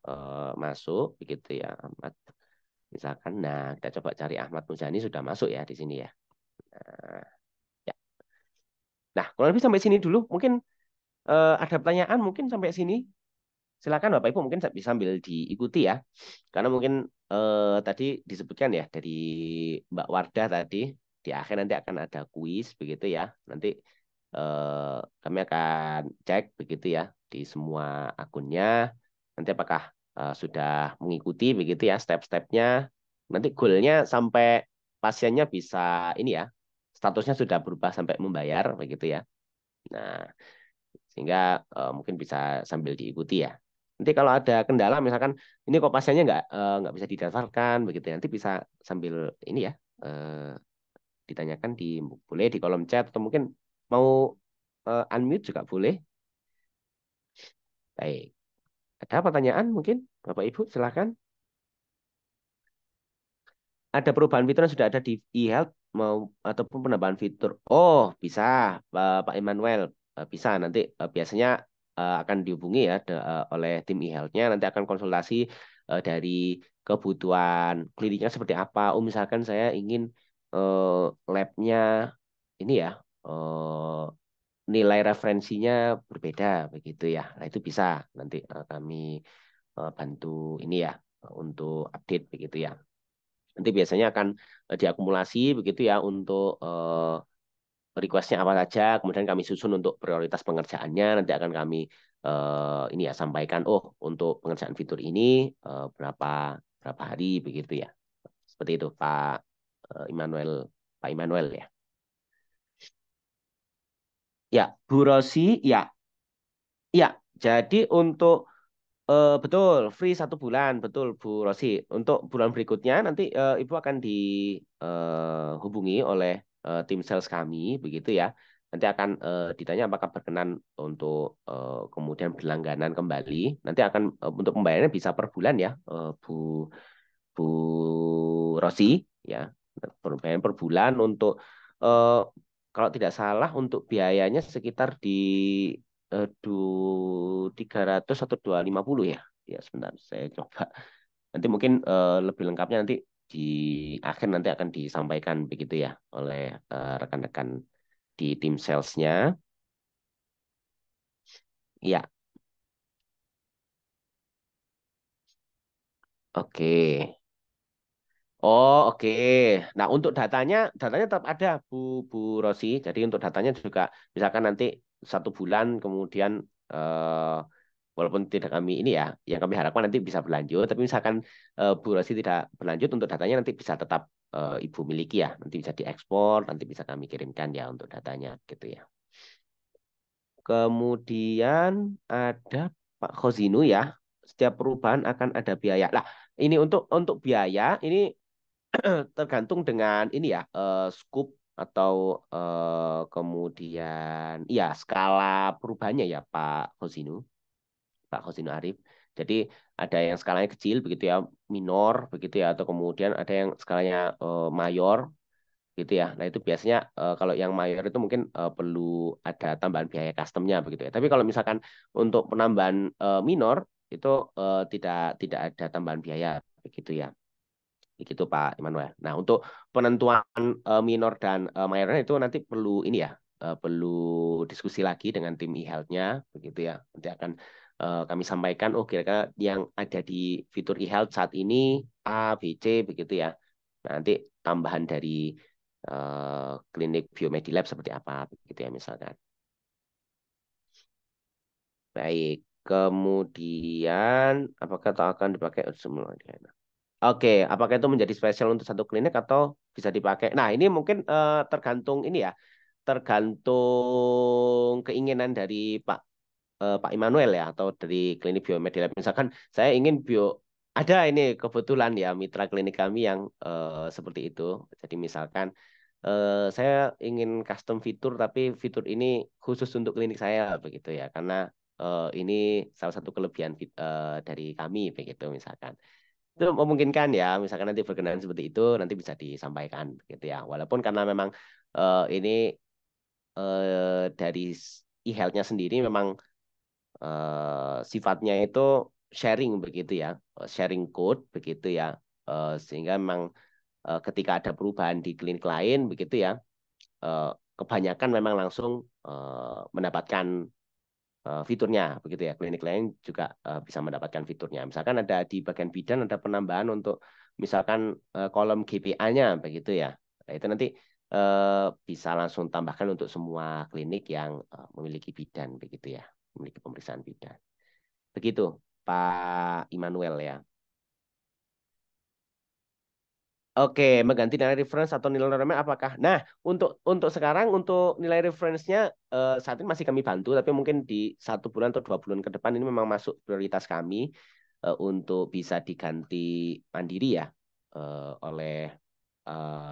masuk begitu ya, Ahmad. Misalkan, nah kita coba cari Ahmad Muzani sudah masuk ya di sini ya. Nah, ya. Nah, kalau lebih sampai sini dulu, mungkin ada pertanyaan mungkin sampai sini. Silakan Bapak Ibu mungkin bisa sambil diikuti ya. Karena mungkin tadi disebutkan ya dari Mbak Wardah tadi di akhir nanti akan ada kuis begitu ya. Nanti kami akan cek begitu ya di semua akunnya. Nanti apakah sudah mengikuti begitu ya step-stepnya. Nanti goalnya sampai pasiennya bisa ini ya statusnya sudah berubah sampai membayar begitu ya. Nah, sehingga mungkin bisa sambil diikuti ya. Nanti kalau ada kendala, misalkan ini kok pasiennya nggak bisa didaftarkan begitu ya. Nanti bisa sambil ini ya ditanyakan boleh di kolom chat atau mungkin mau unmute juga boleh. Baik, ada pertanyaan mungkin Bapak Ibu silakan. Ada perubahan fitur yang sudah ada di eHealth mau ataupun penambahan fitur. Oh, bisa Pak Immanuel. Bisa nanti biasanya akan dihubungi ya oleh tim eHealth-nya nanti akan konsultasi dari kebutuhan kliniknya seperti apa. Oh, misalkan saya ingin lab-nya ini ya nilai referensinya berbeda begitu ya. Nah, itu bisa nanti kami bantu ini ya untuk update begitu ya. Nanti biasanya akan diakumulasi begitu ya untuk request-nya apa saja, kemudian kami susun untuk prioritas pengerjaannya, nanti akan kami ini ya sampaikan, oh untuk pengerjaan fitur ini berapa berapa hari begitu ya. Seperti itu Pak Immanuel, Pak Immanuel ya. Ya, Bu Rosi, ya, ya. Jadi untuk betul, free 1 bulan, betul Bu Rosi. Untuk bulan berikutnya nanti Ibu akan dihubungi oleh tim sales kami, begitu ya. Nanti akan ditanya apakah berkenan untuk kemudian berlangganan kembali. Nanti akan untuk pembayarannya bisa per bulan ya, Bu Rosi, ya. Pembayaran per bulan untuk eh, kalau tidak salah untuk biayanya sekitar di 300 atau 250 ya. Ya sebentar saya coba. Nanti mungkin lebih lengkapnya nanti di akhir nanti akan disampaikan begitu ya oleh rekan-rekan di tim salesnya. Ya, oke. Oh, oke. Nah, untuk datanya tetap ada, Bu Rosi. Jadi untuk datanya juga, misalkan nanti 1 bulan kemudian, walaupun tidak kami ini ya, yang kami harapkan nanti bisa berlanjut. Tapi misalkan Bu Rosi tidak berlanjut, untuk datanya nanti bisa tetap Ibu miliki ya. Nanti bisa diekspor, nanti bisa kami kirimkan ya untuk datanya, gitu ya. Kemudian ada Pak Khozinu ya. Setiap perubahan akan ada biaya. Lah, ini untuk biaya ini tergantung dengan ini ya scoop atau kemudian ya skala perubahannya ya Pak Hosinu Arif. Jadi ada yang skalanya kecil begitu ya, minor begitu ya, atau kemudian ada yang skalanya mayor. gitu ya. Nah, itu biasanya kalau yang mayor itu mungkin perlu ada tambahan biaya customnya begitu ya. Tapi kalau misalkan untuk penambahan minor itu tidak tidak ada tambahan biaya begitu ya. Begitu Pak Immanuel. Nah, untuk penentuan minor dan mayornya itu nanti perlu ini ya, perlu diskusi lagi dengan tim e-health-nya begitu ya. Nanti akan kami sampaikan oh kira-kira yang ada di fitur e-health saat ini A, B, C begitu ya. Nah, nanti tambahan dari klinik Biomedilab seperti apa begitu ya misalkan. Baik. Kemudian apakah akan dipakai semua? Oke, apakah itu menjadi spesial untuk satu klinik atau bisa dipakai? Nah, ini mungkin tergantung ini ya, tergantung keinginan dari Pak Immanuel ya, atau dari klinik Biomedilab. Misalkan saya ingin ada ini kebetulan ya mitra klinik kami yang seperti itu. Jadi misalkan saya ingin custom fitur, tapi fitur ini khusus untuk klinik saya begitu ya, karena ini salah satu kelebihan dari kami begitu misalkan itu memungkinkan ya misalkan nanti berkenaan seperti itu nanti bisa disampaikan gitu ya walaupun karena memang ini dari e-health-nya sendiri memang sifatnya itu sharing begitu ya sharing code begitu ya. Sehingga memang ketika ada perubahan di klinik lain begitu ya eh, kebanyakan memang langsung mendapatkan fiturnya begitu ya klinik lain juga bisa mendapatkan fiturnya misalkan ada di bagian bidan ada penambahan untuk misalkan kolom GPA-nya begitu ya. Nah, itu nanti bisa langsung tambahkan untuk semua klinik yang memiliki bidan begitu ya memiliki pemeriksaan bidan begitu Pak Immanuel ya. Oke, mengganti nilai reference atau nilai normal apakah? Nah, untuk sekarang untuk nilai reference-nya saat ini masih kami bantu, tapi mungkin di 1 bulan atau 2 bulan ke depan ini memang masuk prioritas kami untuk bisa diganti mandiri ya oleh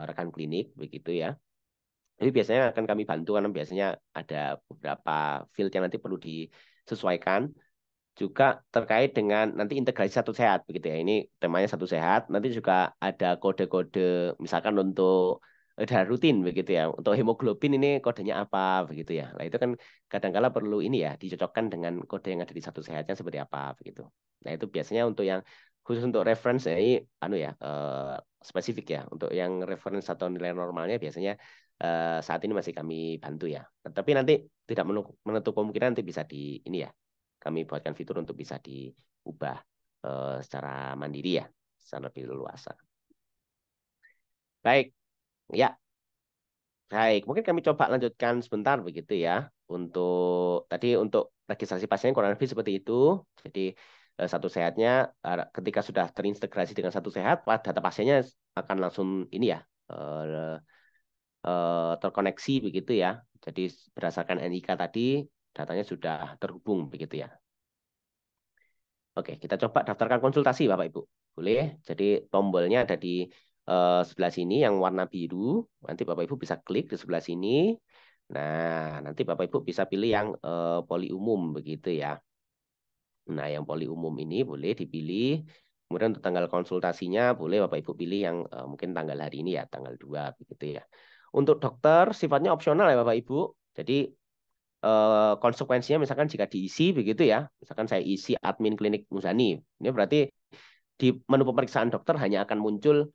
rekan klinik begitu ya. Jadi biasanya akan kami bantu karena biasanya ada beberapa field yang nanti perlu disesuaikan juga terkait dengan nanti integrasi satu sehat begitu ya. Ini temanya satu sehat. Nanti juga ada kode-kode misalkan untuk darah rutin begitu ya. Untuk hemoglobin ini kodenya apa begitu ya. Nah, itu kan kadang-kala perlu ini ya dicocokkan dengan kode yang ada di satu sehatnya seperti apa begitu. Nah, itu biasanya untuk yang khusus untuk reference ya, ini anu ya spesifik ya. Untuk yang reference atau nilai normalnya biasanya saat ini masih kami bantu ya. Tapi nanti tidak menutup kemungkinan nanti bisa di ini ya kami buatkan fitur untuk bisa diubah secara mandiri ya, secara lebih leluasa. Baik, ya, baik. Mungkin kami coba lanjutkan sebentar begitu ya. Untuk registrasi pasien kurang lebih seperti itu. Jadi satu sehatnya ketika sudah terintegrasi dengan satu sehat, data pasiennya akan langsung ini ya terkoneksi begitu ya. Jadi berdasarkan NIK tadi datanya sudah terhubung begitu ya. Oke, kita coba daftarkan konsultasi Bapak Ibu. Boleh. Jadi tombolnya ada di sebelah sini yang warna biru. Nanti Bapak Ibu bisa klik di sebelah sini. Nah, nanti Bapak Ibu bisa pilih yang poli umum begitu ya. Nah, yang poli umum ini boleh dipilih. Kemudian untuk tanggal konsultasinya boleh Bapak Ibu pilih yang mungkin tanggal hari ini ya, tanggal 2 begitu ya. Untuk dokter sifatnya opsional ya Bapak Ibu. Jadi konsekuensinya misalkan jika diisi begitu ya, misalkan saya isi admin klinik Muzani, ini berarti di menu pemeriksaan dokter hanya akan muncul,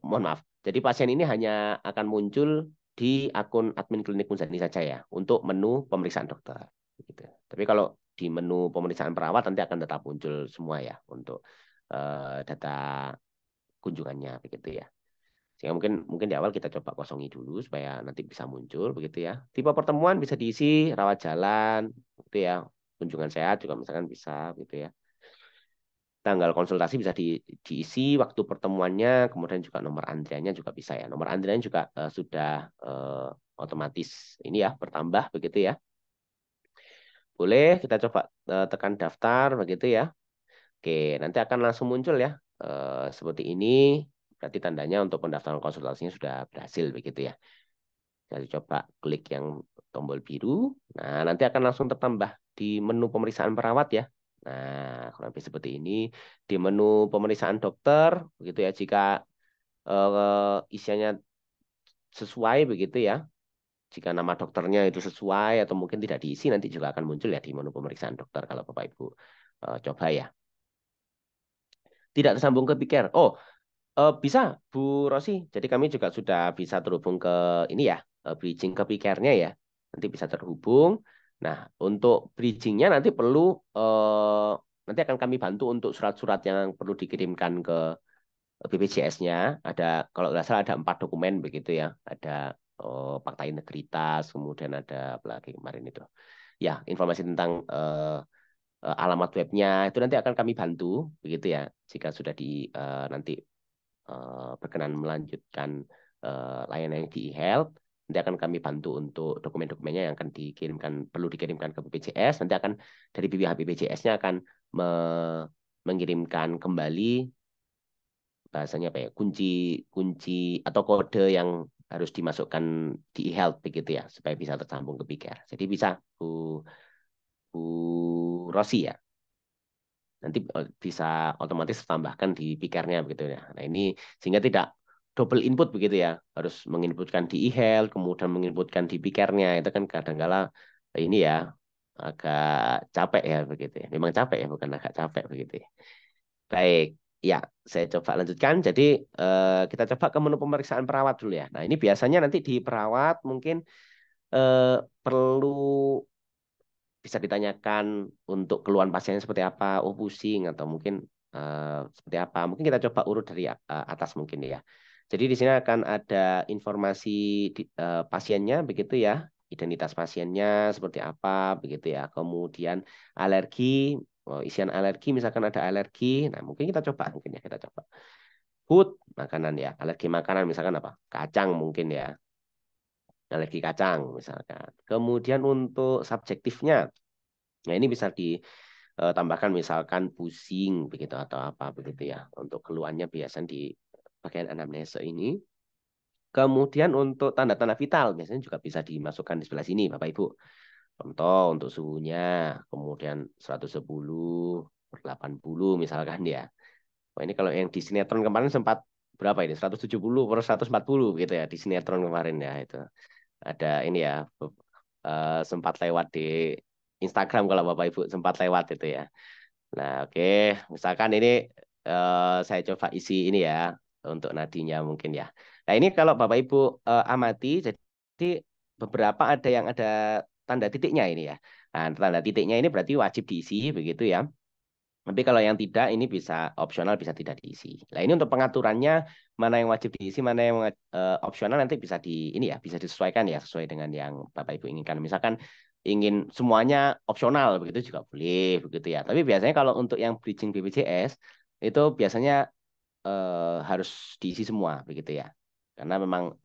mohon maaf, jadi pasien ini hanya akan muncul di akun admin klinik Muzani saja ya, untuk menu pemeriksaan dokter. Gitu. Tapi kalau di menu pemeriksaan perawat nanti akan tetap muncul semua ya untuk data kunjungannya begitu ya. Sehingga mungkin mungkin di awal kita coba kosongi dulu supaya nanti bisa muncul begitu ya. Tipe pertemuan bisa diisi rawat jalan gitu ya. Kunjungan sehat juga misalkan bisa gitu ya. Tanggal konsultasi bisa diisi waktu pertemuannya, kemudian juga nomor antriannya juga bisa ya. Nomor antriannya juga sudah otomatis ini ya bertambah begitu ya. Boleh kita coba tekan daftar begitu ya. Oke, nanti akan langsung muncul ya. Seperti ini berarti tandanya untuk pendaftaran konsultasinya sudah berhasil begitu ya. Jadi coba klik yang tombol biru. Nah, nanti akan langsung tertambah di menu pemeriksaan perawat ya. Nah, kurang lebih seperti ini. Di menu pemeriksaan dokter, begitu ya. Jika isiannya sesuai begitu ya. Jika nama dokternya itu sesuai atau mungkin tidak diisi, nanti juga akan muncul ya di menu pemeriksaan dokter kalau Bapak Ibu coba ya. Tidak tersambung ke pikir. Oh, bisa Bu Rosi. Jadi kami juga sudah bisa terhubung ke ini ya, bridging ke pikernya ya. Nanti bisa terhubung. Nah, untuk bridgingnya nanti perlu nanti akan kami bantu untuk surat-surat yang perlu dikirimkan ke BPJS-nya. Ada kalau nggak salah ada 4 dokumen begitu ya. Ada fakta integritas, kemudian ada apa lagi kemarin itu. Ya, informasi tentang alamat webnya itu nanti akan kami bantu begitu ya. Jika sudah di nanti berkenan melanjutkan layanan yang di e-health, nanti akan kami bantu untuk dokumen-dokumennya yang akan dikirimkan, perlu dikirimkan ke BPJS. Nanti akan dari pihak BPJS-nya akan mengirimkan kembali bahasanya apa ya, kunci kunci atau kode yang harus dimasukkan di e-health begitu ya, supaya bisa tersambung ke Piker. Jadi bisa Bu Bu Rosi ya. Nanti bisa otomatis tambahkan di pikernya begitu ya. Nah ini sehingga tidak double input begitu ya, harus menginputkan di e-health kemudian menginputkan di pikernya, itu kan kadang-kala ini ya agak capek ya begitu ya. Memang capek ya, bukan agak capek begitu ya. Baik, ya saya coba lanjutkan. Jadi kita coba ke menu pemeriksaan perawat dulu ya. Nah ini biasanya nanti di perawat mungkin eh, perlu bisa ditanyakan untuk keluhan pasiennya seperti apa, oh pusing atau mungkin seperti apa. Mungkin kita coba urut dari atas mungkin ya. Jadi di sini akan ada informasi pasiennya begitu ya, identitas pasiennya seperti apa begitu ya. Kemudian alergi, oh, isian alergi misalkan ada alergi. Nah, mungkin kita coba mungkin ya kita coba. Food makanan ya, alergi makanan misalkan apa? Kacang mungkin ya. Alergi kacang misalkan. Kemudian untuk subjektifnya, nah ini bisa ditambahkan misalkan pusing begitu atau apa begitu ya. Untuk keluhannya biasanya di bagian anamnesa ini. Kemudian untuk tanda-tanda vital biasanya juga bisa dimasukkan di sebelah sini Bapak Ibu. Contoh untuk suhunya, kemudian 110 per 80 misalkan ya. Wah, ini kalau yang di sinetron kemarin sempat berapa ini? 170 per 140 gitu ya di sinetron kemarin ya itu. Ada ini ya sempat lewat di Instagram kalau Bapak Ibu sempat lewat itu ya. Nah, oke, misalkan ini saya coba isi ini ya untuk nadinya mungkin ya. Nah, ini kalau Bapak Ibu amati, jadi beberapa ada yang ada tanda titiknya ini ya. Nah, tanda titiknya ini berarti wajib diisi begitu ya. Tapi kalau yang tidak, ini bisa opsional, bisa tidak diisi. Nah, ini untuk pengaturannya mana yang wajib diisi, mana yang opsional nanti bisa di ini ya, bisa disesuaikan ya sesuai dengan yang Bapak Ibu inginkan. Misalkan ingin semuanya opsional begitu juga boleh begitu ya. Tapi biasanya kalau untuk yang bridging BPJS itu biasanya harus diisi semua begitu ya. Karena memang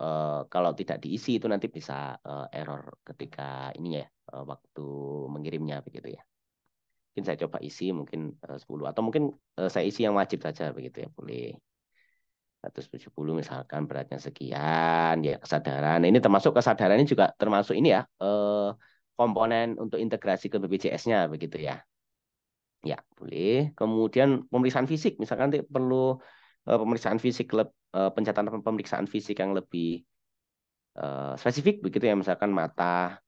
kalau tidak diisi itu nanti bisa error ketika ini ya waktu mengirimnya begitu ya. Mungkin saya coba isi mungkin 10 atau mungkin saya isi yang wajib saja begitu ya boleh. 170 misalkan beratnya sekian ya kesadaran. Nah, ini termasuk kesadaran ini juga termasuk ini ya komponen untuk integrasi ke BPJS-nya begitu ya. Ya, boleh. Kemudian pemeriksaan fisik misalkan nanti perlu pemeriksaan fisik pencatatan pemeriksaan fisik yang lebih spesifik begitu ya misalkan mata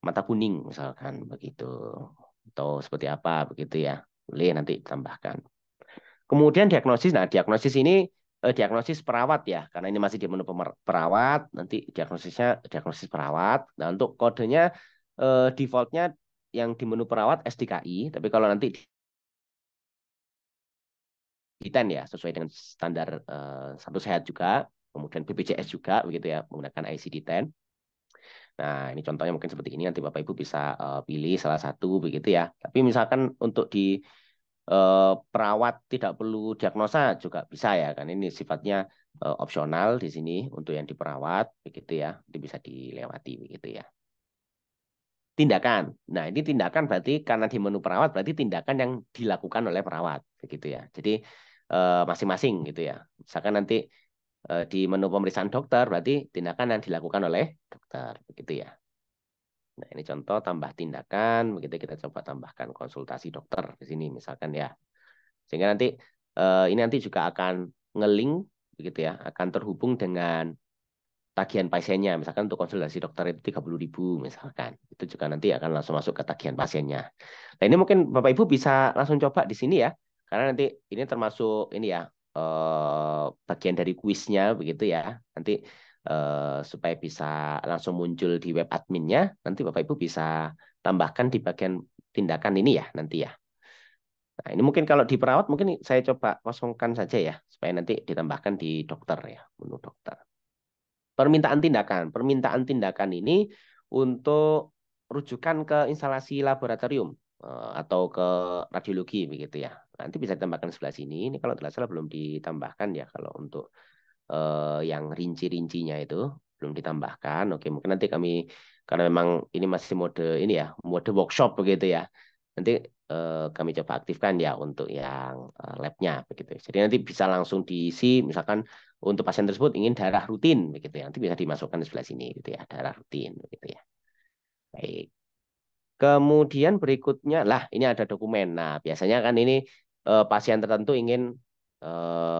mata kuning misalkan begitu atau seperti apa begitu ya. Boleh nanti tambahkan. Kemudian diagnosis. Nah, diagnosis ini diagnosis perawat ya, karena ini masih di menu perawat. Nanti diagnosisnya diagnosis perawat. Nah, untuk kodenya defaultnya yang di menu perawat SDKI, tapi kalau nanti di 10 ya, sesuai dengan standar satu sehat juga, kemudian BPJS juga, begitu ya, menggunakan ICD-10. Nah, ini contohnya mungkin seperti ini. Nanti Bapak Ibu bisa pilih salah satu, begitu ya. Tapi misalkan untuk di perawat tidak perlu diagnosa juga bisa ya kan ini sifatnya opsional di sini untuk yang diperawat begitu ya itu bisa dilewati begitu ya tindakan nah ini tindakan berarti karena di menu perawat berarti tindakan yang dilakukan oleh perawat begitu ya jadi masing-masing gitu ya misalkan nanti di menu pemeriksaan dokter berarti tindakan yang dilakukan oleh dokter begitu ya. Nah, ini contoh tambah tindakan, begitu kita coba tambahkan konsultasi dokter di sini misalkan ya. Sehingga nanti ini nanti juga akan ngelink begitu ya, akan terhubung dengan tagihan pasiennya. Misalkan untuk konsultasi dokter itu 30.000 misalkan. Itu juga nanti akan langsung masuk ke tagihan pasiennya. Nah, ini mungkin Bapak Ibu bisa langsung coba di sini ya. Karena nanti ini termasuk ini ya, bagian dari kuisnya begitu ya. Nanti supaya bisa langsung muncul di web adminnya, nanti Bapak Ibu bisa tambahkan di bagian tindakan ini ya nanti ya. Nah, ini mungkin kalau di perawat mungkin saya coba kosongkan saja ya, supaya nanti ditambahkan di dokter ya, menu dokter. Permintaan tindakan ini untuk rujukan ke instalasi laboratorium atau ke radiologi begitu ya. Nanti bisa ditambahkan sebelah sini. Ini kalau tidak salah belum ditambahkan ya kalau untuk yang rinci-rincinya itu belum ditambahkan. Oke, mungkin nanti kami karena memang ini masih mode ini ya, mode workshop begitu ya. Nanti kami coba aktifkan ya untuk yang labnya begitu. Jadi nanti bisa langsung diisi, misalkan untuk pasien tersebut ingin darah rutin begitu ya. Nanti bisa dimasukkan di sebelah sini gitu ya, darah rutin begitu ya. Baik. Kemudian berikutnya, lah ini ada dokumen. Nah, biasanya kan ini pasien tertentu ingin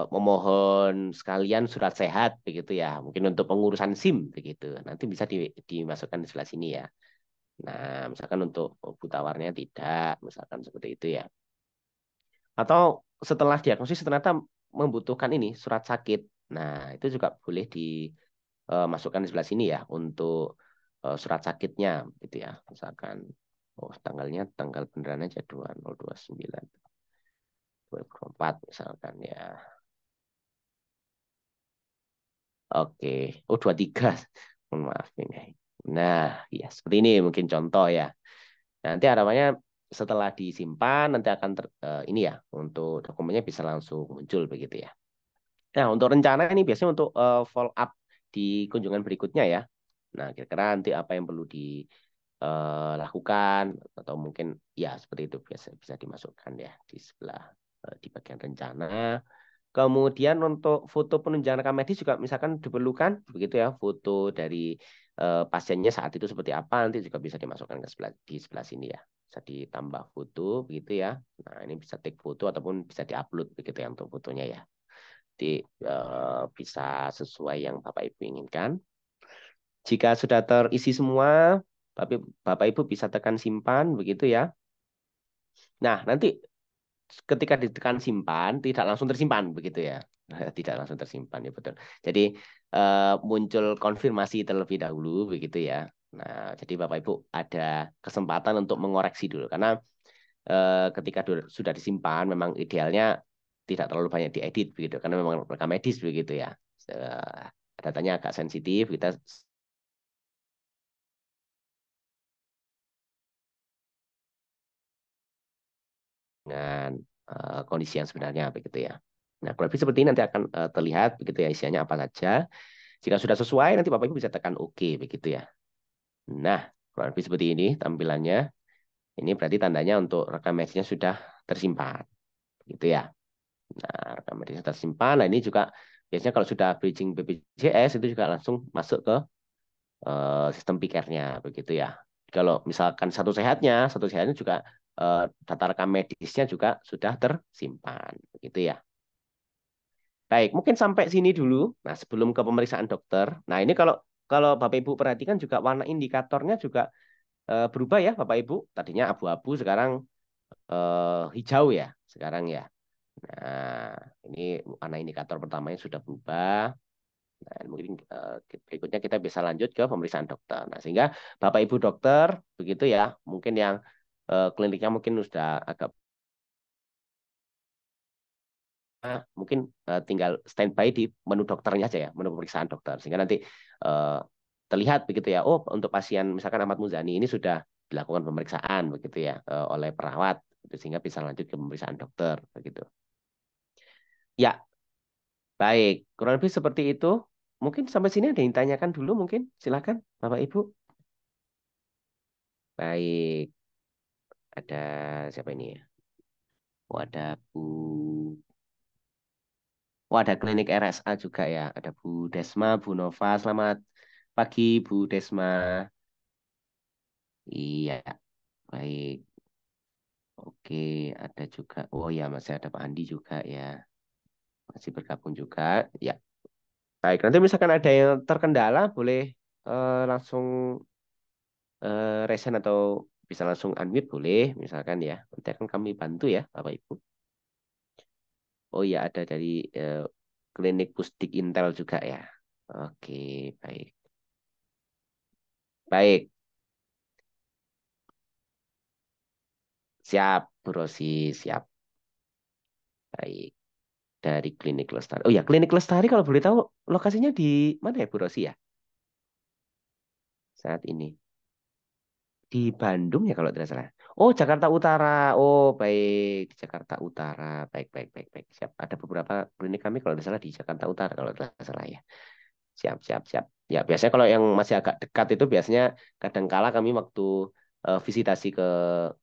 memohon sekalian surat sehat begitu ya. Mungkin untuk pengurusan SIM begitu. Nanti bisa dimasukkan di sebelah sini ya. Nah, misalkan untuk buku tawarnya tidak, misalkan seperti itu ya. Atau setelah diagnosis ternyata membutuhkan ini surat sakit. Nah, itu juga boleh dimasukkan di sebelah sini ya untuk surat sakitnya gitu ya. Misalkan oh tanggalnya tanggal beneran aja 2029 2024 misalkan ya. Oke. Oh 23. Mohon maaf ini. Nah, ya seperti ini mungkin contoh ya. Nanti harapannya setelah disimpan nanti akan ini ya untuk dokumennya bisa langsung muncul begitu ya. Nah, untuk rencana ini biasanya untuk follow up di kunjungan berikutnya ya. Nah, kira-kira nanti apa yang perlu dilakukan atau mungkin ya seperti itu biasa bisa dimasukkan ya di sebelah di bagian rencana. Kemudian untuk foto penunjang rekam medis juga misalkan diperlukan begitu ya, foto dari pasiennya saat itu seperti apa nanti juga bisa dimasukkan ke sebelah di sebelah sini ya. Bisa ditambah foto begitu ya. Nah, ini bisa take foto ataupun bisa diupload begitu ya untuk fotonya ya. Jadi bisa sesuai yang Bapak Ibu inginkan. Jika sudah terisi semua, Bapak Ibu bisa tekan simpan begitu ya. Nah, nanti ketika ditekan simpan tidak langsung tersimpan begitu ya. Tidak langsung tersimpan ya betul. Jadi muncul konfirmasi terlebih dahulu begitu ya. Nah, jadi Bapak Ibu ada kesempatan untuk mengoreksi dulu karena ketika sudah disimpan memang idealnya tidak terlalu banyak diedit begitu karena memang rekam medis begitu ya. Datanya agak sensitif kita dengan kondisi yang sebenarnya begitu ya. Nah, kurang lebih seperti ini nanti akan terlihat begitu ya isiannya apa saja. Jika sudah sesuai nanti Bapak Ibu bisa tekan OK begitu ya. Nah, kurang lebih seperti ini tampilannya. Ini berarti tandanya untuk rekam medisnya sudah tersimpan gitu ya. Nah, rekam medisnya tersimpan. Nah, ini juga biasanya kalau sudah bridging BPJS itu juga langsung masuk ke sistem pikernya begitu ya. Kalau misalkan satu sehatnya juga data rekam medisnya juga sudah tersimpan begitu ya. Baik, mungkin sampai sini dulu. Nah, sebelum ke pemeriksaan dokter. Nah, ini kalau kalau Bapak Ibu perhatikan juga warna indikatornya juga berubah ya, Bapak Ibu. Tadinya abu-abu, sekarang hijau ya, sekarang ya. Nah, ini warna indikator pertamanya sudah berubah. Nah, mungkin berikutnya kita bisa lanjut ke pemeriksaan dokter. Nah, sehingga Bapak Ibu dokter begitu ya, mungkin yang kliniknya mungkin sudah agak mungkin tinggal standby di menu dokternya aja ya, menu pemeriksaan dokter. Sehingga nanti eh, terlihat begitu ya, oh untuk pasien misalkan Ahmad Muzani ini sudah dilakukan pemeriksaan begitu ya oleh perawat, gitu. Sehingga bisa lanjut ke pemeriksaan dokter begitu. Ya, baik. Kurang lebih seperti itu. Mungkin sampai sini ada yang ditanyakan dulu mungkin. Silakan Bapak Ibu. Baik, ada siapa ini ya? Oh, ada Oh, ada klinik RSA juga ya. Ada Bu Desma, Bu Nova. Selamat pagi, Bu Desma. Iya, baik. Oke, ada juga. Oh ya, masih ada Pak Andi juga ya. Masih bergabung juga. Ya, Baik, nanti misalkan ada yang terkendala, boleh langsung resen atau bisa langsung unmute boleh, misalkan ya. Nanti akan kami bantu ya, Bapak Ibu. Oh iya, ada dari eh, klinik Pusdik Intel juga ya. Oke, baik. Baik, siap, Bu Rosi, siap. Baik, dari klinik Lestari. Oh ya, klinik Lestari kalau boleh tahu lokasinya di mana ya, Bu Rosi ya? Saat ini. Di Bandung ya kalau tidak salah. Oh, Jakarta Utara. Oh, baik. Di Jakarta Utara. Baik, baik, baik, baik. Siap. Ada beberapa klinik kami kalau tidak salah di Jakarta Utara kalau tidak salah ya. Siap, siap, siap. Ya, biasanya kalau yang masih agak dekat itu biasanya kadangkala kami waktu visitasi ke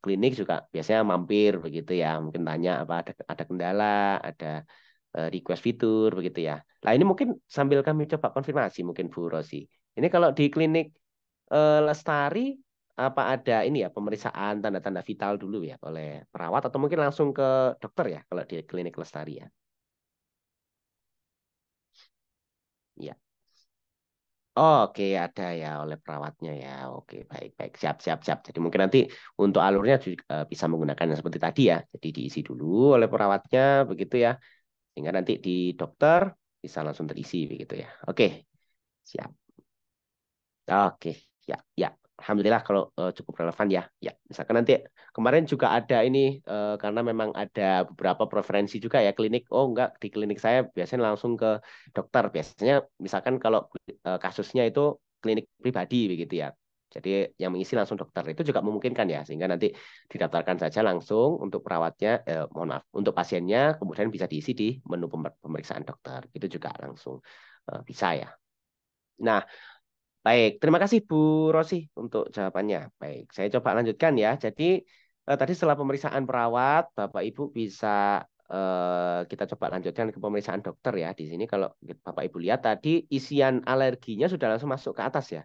klinik juga biasanya mampir begitu ya. Mungkin tanya apa ada kendala, ada request fitur begitu ya. Nah, ini mungkin sambil kami coba konfirmasi mungkin Bu Rosi. Ini kalau di klinik Lestari apa ada ini ya pemeriksaan tanda-tanda vital dulu ya oleh perawat atau mungkin langsung ke dokter ya kalau di klinik Lestari ya. Iya. Oke, ada ya oleh perawatnya ya. Oke, baik, baik. Siap, siap, siap. Jadi mungkin nanti untuk alurnya juga bisa menggunakan yang seperti tadi ya. Jadi diisi dulu oleh perawatnya, begitu ya. Sehingga nanti di dokter bisa langsung terisi, begitu ya. Oke, siap. Oke, ya, ya. Alhamdulillah kalau cukup relevan ya. Ya, misalkan nanti kemarin juga ada ini karena memang ada beberapa preferensi juga ya klinik. Oh enggak, di klinik saya biasanya langsung ke dokter. Biasanya misalkan kalau kasusnya itu klinik pribadi begitu ya. Jadi yang mengisi langsung dokter itu juga memungkinkan ya, sehingga nanti didaftarkan saja langsung untuk perawatnya, mohon maaf, untuk pasiennya, kemudian bisa diisi di menu pemeriksaan dokter. Itu juga langsung bisa ya. Nah, baik, terima kasih Bu Rosi untuk jawabannya. Baik, saya coba lanjutkan ya. Jadi tadi setelah pemeriksaan perawat, Bapak Ibu bisa kita coba lanjutkan ke pemeriksaan dokter ya. Di sini kalau Bapak Ibu lihat tadi isian alerginya sudah langsung masuk ke atas ya.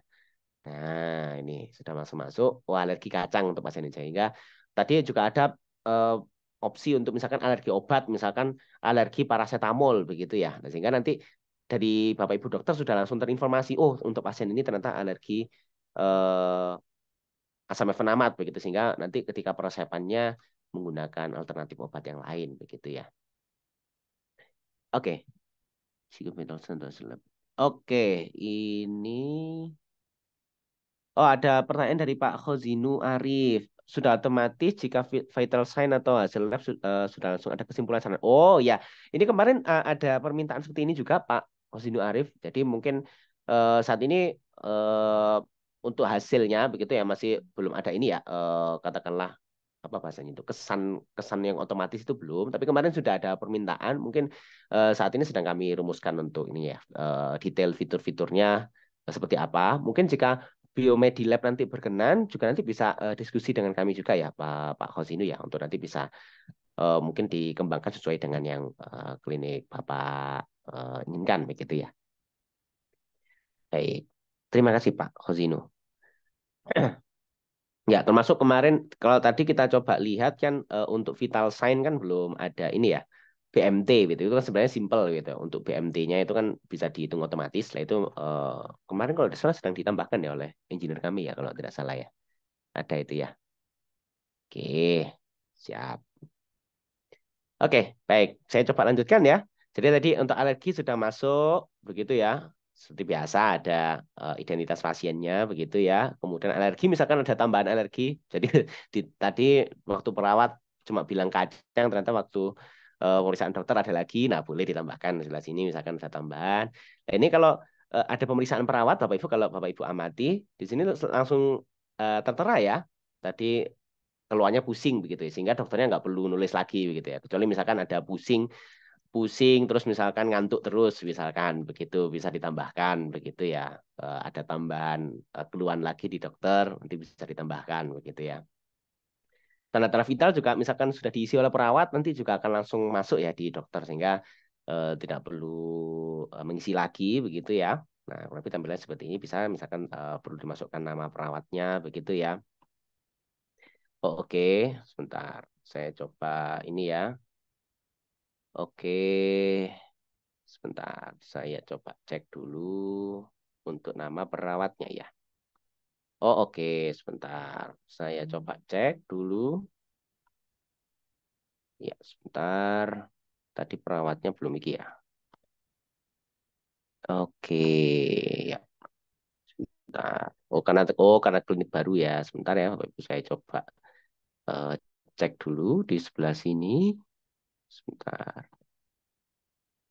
Nah, ini sudah langsung masuk. Oh, alergi kacang untuk pasien ini. Sehingga tadi juga ada eh, opsi untuk misalkan alergi obat, misalkan alergi paracetamol begitu ya. Nah, sehingga nanti dari Bapak Ibu dokter sudah langsung terinformasi, oh untuk pasien ini ternyata alergi eh, asam flavonomat begitu. Sehingga nanti ketika peresepannya menggunakan alternatif obat yang lain begitu ya. Oke, Oke, ini Oh, ada pertanyaan dari Pak Khozinu Arif. Sudah otomatis jika vital sign atau hasil lab sudah langsung ada kesimpulan sana. Oh ya, ini kemarin ada permintaan seperti ini juga Pak Khozinu Arif. Jadi mungkin saat ini eh, untuk hasilnya begitu ya masih belum ada ini ya katakanlah apa bahasanya itu kesan kesan yang otomatis itu belum. Tapi kemarin sudah ada permintaan. Mungkin saat ini sedang kami rumuskan untuk ini ya detail fitur-fiturnya seperti apa. Mungkin jika Biomedilab nanti berkenan juga nanti bisa diskusi dengan kami juga ya Pak Hosinu ya untuk nanti bisa mungkin dikembangkan sesuai dengan yang klinik Bapak inginkan begitu ya. Baik. Terima kasih Pak Hosinu. Ya, termasuk kemarin kalau tadi kita coba lihat kan untuk vital sign kan belum ada ini ya. BMT gitu itu kan sebenarnya simple gitu. Untuk BMT-nya itu kan bisa dihitung otomatis. Lah itu kemarin kalau tidak salah sedang ditambahkan ya oleh engineer kami ya kalau tidak salah ya. Ada itu ya. Oke, siap. Oke, baik. Saya coba lanjutkan ya. Jadi tadi untuk alergi sudah masuk, begitu ya. Seperti biasa ada identitas pasiennya, begitu ya. Kemudian alergi, misalkan ada tambahan alergi. Jadi tadi waktu perawat cuma bilang kacang, ternyata waktu pemeriksaan dokter ada lagi. Nah, boleh ditambahkan sebelah sini, misalkan ada tambahan. Nah, ini kalau ada pemeriksaan perawat, Bapak Ibu, kalau Bapak Ibu amati, di sini langsung tertera ya. Tadi keluarnya pusing begitu ya sehingga dokternya nggak perlu nulis lagi begitu ya kecuali misalkan ada pusing pusing terus misalkan ngantuk terus misalkan begitu bisa ditambahkan begitu ya. Ada tambahan keluhan lagi di dokter nanti bisa ditambahkan begitu ya. Tanda-tanda vital juga misalkan sudah diisi oleh perawat nanti juga akan langsung masuk ya di dokter sehingga tidak perlu mengisi lagi begitu ya. Nah, tapi tampilannya seperti ini bisa misalkan perlu dimasukkan nama perawatnya begitu ya. Oh, oke, sebentar. Saya coba ini ya. Oke. Sebentar, saya coba cek dulu untuk nama perawatnya ya. Oh oke, sebentar. Saya coba cek dulu. Ya, sebentar. Tadi perawatnya belum iki ya. Oke, ya. Sebentar. Oh karena klinik baru ya. Sebentar ya, Bapak Ibu saya coba eh, cek dulu di sebelah sini. Sebentar.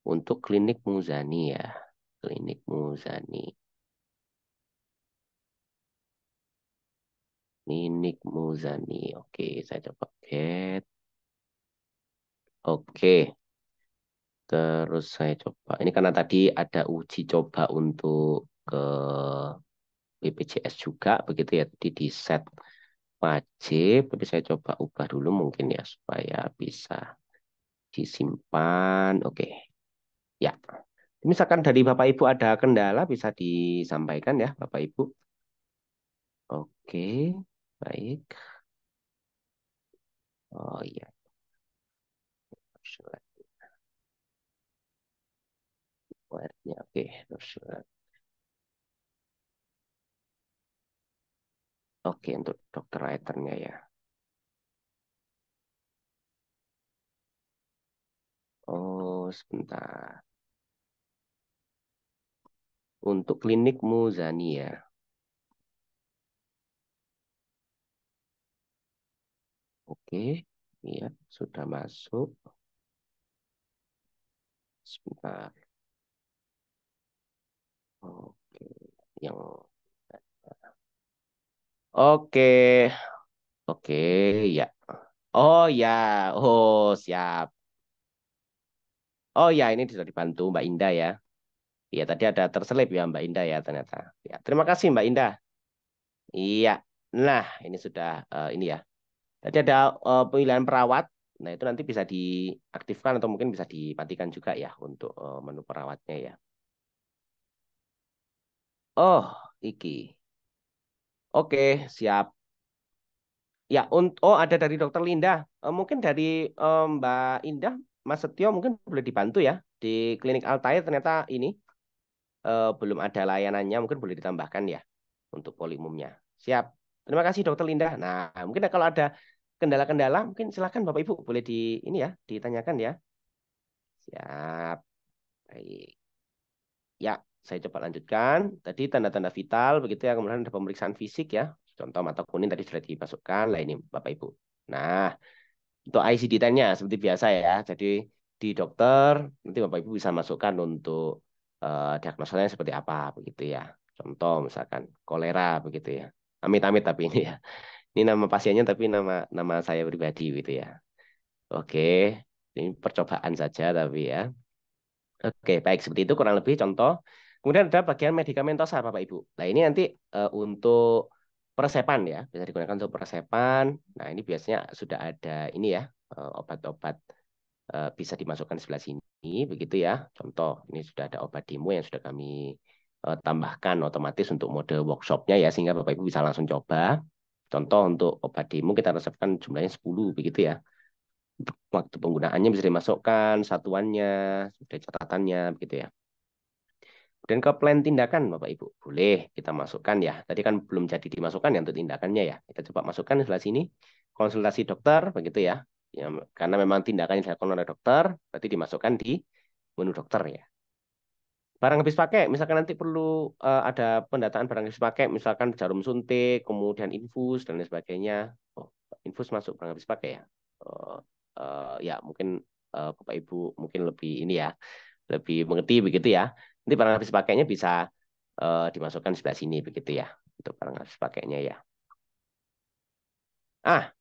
Untuk klinik Muzani ya. Klinik Muzani. Klinik Muzani. Oke, saya coba get. Oke, terus saya coba. Ini karena tadi ada uji coba untuk ke BPJS juga, begitu ya. Tadi di set wajib, tapi saya coba ubah dulu mungkin ya supaya bisa disimpan. Oke, ya. Misalkan dari Bapak Ibu ada kendala bisa disampaikan ya Bapak Ibu. Oke, baik. Oh iya, oke, oke untuk dokter writernya ya. Oh sebentar. Untuk klinik Muzani ya. Oke, iya sudah masuk. Sebentar. Oke, yang oke, oke, ya. Oh ya, oh siap. Oh ya, ini sudah dibantu Mbak Indah ya. Iya, tadi ada terselip ya Mbak Indah ya ternyata. Ya, terima kasih Mbak Indah. Iya. Nah, ini sudah ini ya. Tadi ada pemilihan perawat. Nah, itu nanti bisa diaktifkan atau mungkin bisa dimatikan juga ya untuk menu perawatnya ya. Oh, iki. Oke, siap. Ya, oh ada dari Dokter Linda. Mungkin dari Mbak Indah, Mas Setio mungkin boleh dibantu ya. Di Klinik Altair ternyata ini belum ada layanannya, mungkin boleh ditambahkan ya untuk polimumnya. Siap. Terima kasih Dokter Linda. Nah, mungkin kalau ada kendala-kendala, mungkin silakan Bapak Ibu boleh ini ya, ditanyakan ya. Siap. Baik. Ya, saya coba lanjutkan. Tadi tanda-tanda vital, begitu ya. Kemudian ada pemeriksaan fisik ya. Contoh mata kuning tadi sudah dimasukkan. Lah ini Bapak Ibu. Nah, untuk ICD-10-nya seperti biasa ya. Jadi di dokter nanti Bapak Ibu bisa masukkan untuk diagnosanya seperti apa begitu ya. Contoh misalkan kolera begitu ya. Amit-amit tapi ini ya. Ini nama pasiennya tapi nama nama saya pribadi gitu ya. Oke, ini percobaan saja tapi ya. Oke, baik seperti itu kurang lebih contoh. Kemudian ada bagian medikamentosa Bapak Ibu. Nah, ini nanti untuk peresepan ya, bisa digunakan untuk peresepan. Nah, ini biasanya sudah ada ini ya, obat-obat bisa dimasukkan di sebelah sini begitu ya. Contoh, ini sudah ada obat demo yang sudah kami tambahkan otomatis untuk mode workshopnya ya, sehingga Bapak Ibu bisa langsung coba. Contoh untuk obat demo kita resepkan jumlahnya 10 begitu ya. Waktu penggunaannya bisa dimasukkan, satuannya, sudah catatannya begitu ya. Dan ke plan tindakan Bapak Ibu, boleh kita masukkan ya. Tadi kan belum jadi dimasukkan ya untuk tindakannya ya. Kita coba masukkan di sebelah sini. Konsultasi dokter begitu ya. Ya, karena memang tindakan yang dilakukan oleh dokter, berarti dimasukkan di menu dokter ya. Barang habis pakai, misalkan nanti perlu ada pendataan barang habis pakai, misalkan jarum suntik, kemudian infus dan lain sebagainya. Oh, infus masuk barang habis pakai ya. Oh, ya mungkin Bapak Ibu mungkin lebih ini ya, lebih mengerti begitu ya. Nanti barang habis pakainya bisa dimasukkan di sebelah sini begitu ya untuk barang habis pakainya ya.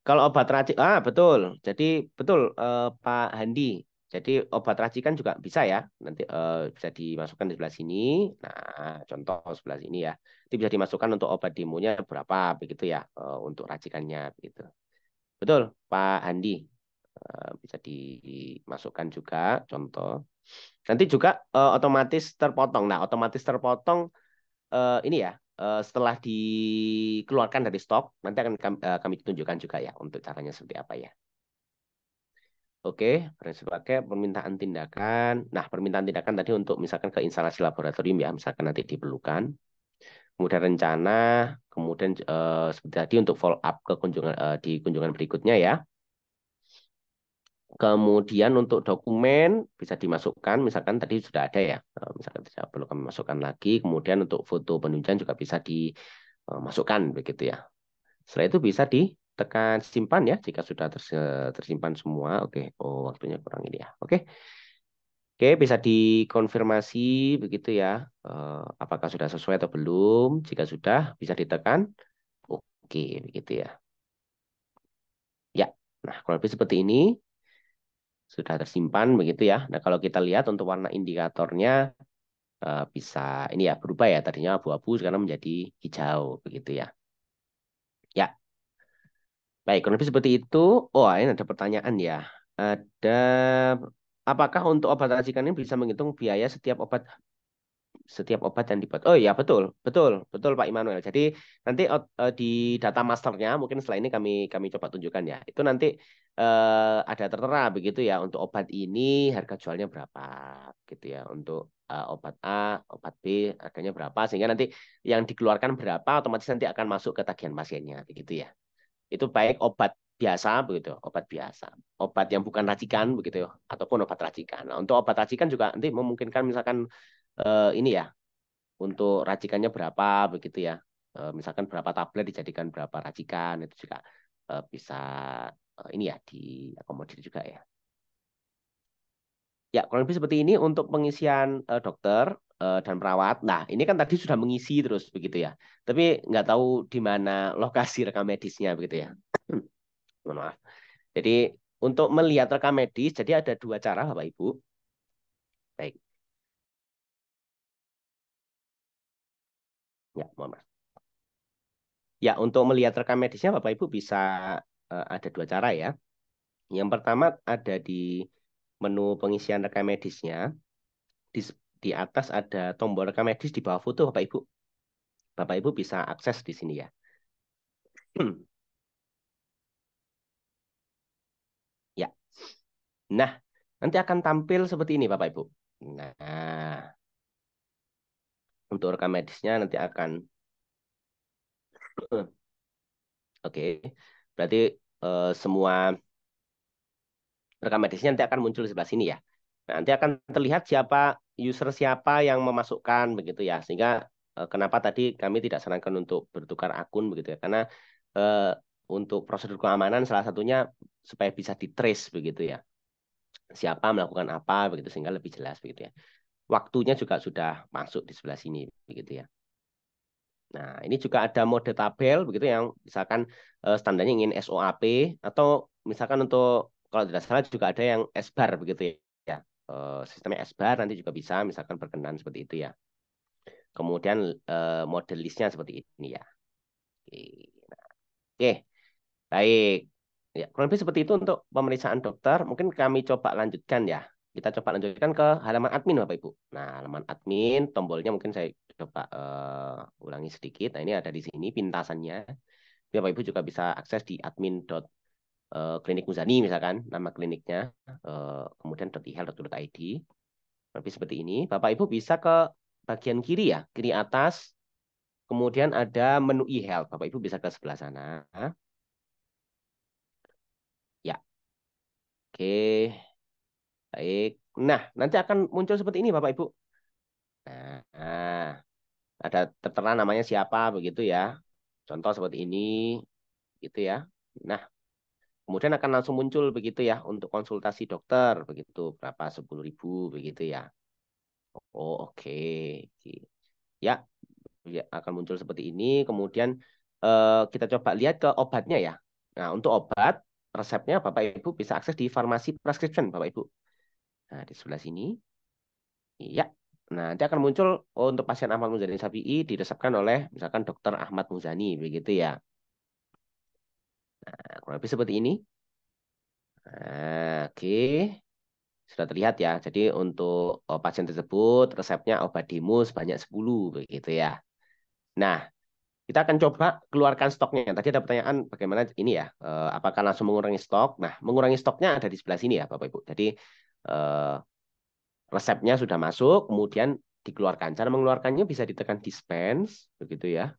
Kalau obat racik, betul. Jadi betul Pak Handi. Jadi obat racikan juga bisa ya. Nanti bisa dimasukkan di sebelah sini. Nah, contoh sebelah sini ya. Itu bisa dimasukkan untuk obat demonya berapa begitu ya untuk racikannya begitu. Betul, Pak Handi. Bisa dimasukkan juga contoh. Nanti juga otomatis terpotong. Nah, otomatis terpotong ini ya, setelah dikeluarkan dari stok, nanti akan kami tunjukkan juga ya untuk caranya seperti apa ya. Oke, prinsip pakai permintaan tindakan. Nah, permintaan tindakan tadi untuk misalkan ke instalasi laboratorium ya, misalkan nanti diperlukan. Kemudian rencana, kemudian seperti tadi untuk follow up ke kunjungan di kunjungan berikutnya ya. Kemudian untuk dokumen bisa dimasukkan, misalkan tadi sudah ada ya, misalkan tidak perlu kami masukkan lagi. Kemudian untuk foto penunjang juga bisa dimasukkan begitu ya. Setelah itu bisa ditekan simpan ya jika sudah tersimpan semua. Oke, oh waktunya kurang ini ya. Oke, oke bisa dikonfirmasi begitu ya. Apakah sudah sesuai atau belum? Jika sudah bisa ditekan. Oke, begitu ya. Ya, nah kalau lebih seperti ini sudah tersimpan begitu ya. Nah kalau kita lihat untuk warna indikatornya bisa ini ya berubah ya. Tadinya abu-abu sekarang menjadi hijau begitu ya. Ya, baik, kurang lebih seperti itu. Oh, ini ada pertanyaan ya. Ada, apakah untuk obat racikan ini bisa menghitung biaya setiap obat yang dibuat? Oh iya, betul, betul, betul Pak Immanuel. Jadi nanti di data masternya mungkin setelah ini kami coba tunjukkan ya. Itu nanti ada tertera begitu ya untuk obat ini harga jualnya berapa gitu ya. Untuk obat A, obat B harganya berapa sehingga nanti yang dikeluarkan berapa otomatis nanti akan masuk ke tagihan pasiennya begitu ya. Itu baik obat biasa begitu, obat biasa, obat yang bukan racikan begitu, ataupun obat racikan. Nah, untuk obat racikan juga nanti memungkinkan misalkan ini ya, untuk racikannya berapa begitu ya. Misalkan berapa tablet dijadikan berapa racikan itu juga bisa ini ya diakomodir juga ya. Ya, kurang lebih seperti ini untuk pengisian dokter dan perawat. Nah, ini kan tadi sudah mengisi terus begitu ya. Tapi nggak tahu di mana lokasi rekam medisnya begitu ya. Mohon maaf. Jadi untuk melihat rekam medis, jadi ada dua cara Bapak Ibu. Baik, ya mohon maaf. Ya untuk melihat rekam medisnya Bapak Ibu bisa ada dua cara ya. Yang pertama ada di menu pengisian rekam medisnya. Di, di atas ada tombol rekam medis di bawah foto Bapak Ibu. Bapak Ibu bisa akses di sini ya. Ya. Nah, nanti akan tampil seperti ini Bapak Ibu. Nah, untuk rekam medisnya nanti akan oke. Berarti semua rekam medisnya nanti akan muncul di sebelah sini ya. Nah, nanti akan terlihat siapa yang memasukkan begitu ya. Sehingga kenapa tadi kami tidak sarankan untuk bertukar akun begitu ya. Karena eh, untuk prosedur keamanan salah satunya supaya bisa di-trace begitu ya. Siapa melakukan apa begitu sehingga lebih jelas begitu ya. Waktunya juga sudah masuk di sebelah sini begitu ya. Nah, ini juga ada mode tabel begitu yang misalkan standarnya ingin SOAP atau misalkan untuk kalau tidak salah juga ada yang S-bar begitu ya. Sistemnya S-bar nanti juga bisa misalkan berkenan seperti itu ya. Kemudian mode listnya seperti ini ya. Oke, oke, baik. Ya, kurang lebih seperti itu untuk pemeriksaan dokter. Mungkin kami coba lanjutkan ya. Kita coba lanjutkan ke halaman admin Bapak Ibu. Nah, halaman admin tombolnya mungkin saya coba ulangi sedikit. Nah, ini ada di sini pintasannya. Bapak Ibu juga bisa akses di admin.klinik Muzani misalkan nama kliniknya, kemudian .ihel.id. Tapi seperti ini, Bapak Ibu bisa ke bagian kiri ya, kiri atas, kemudian ada menu e-health. Bapak Ibu bisa ke sebelah sana. Ya, oke, baik. Nah, nanti akan muncul seperti ini Bapak Ibu. Nah, ada tertera namanya siapa begitu ya. Contoh seperti ini, gitu ya. Nah, kemudian akan langsung muncul begitu ya untuk konsultasi dokter begitu berapa 10.000 begitu ya. Oh oke. Ya, ya akan muncul seperti ini. Kemudian kita coba lihat ke obatnya ya. Nah untuk obat resepnya Bapak Ibu bisa akses di farmasi prescription Bapak Ibu. Nah di sebelah sini. Iya. Nah nanti akan muncul untuk pasien Ahmad Muzani Sapi'i diresepkan oleh misalkan Dokter Ahmad Muzani begitu ya. Nah, kurang lebih seperti ini. Nah, oke. Sudah terlihat ya. Jadi untuk pasien tersebut resepnya obat Dimus banyak 10 begitu ya. Nah, Kita akan coba keluarkan stoknya. Tadi ada pertanyaan bagaimana ini ya, apakah langsung mengurangi stok? Nah, mengurangi stoknya ada di sebelah sini ya, Bapak Ibu. Jadi eh, resepnya sudah masuk, kemudian dikeluarkan. Cara mengeluarkannya bisa ditekan dispense, begitu ya.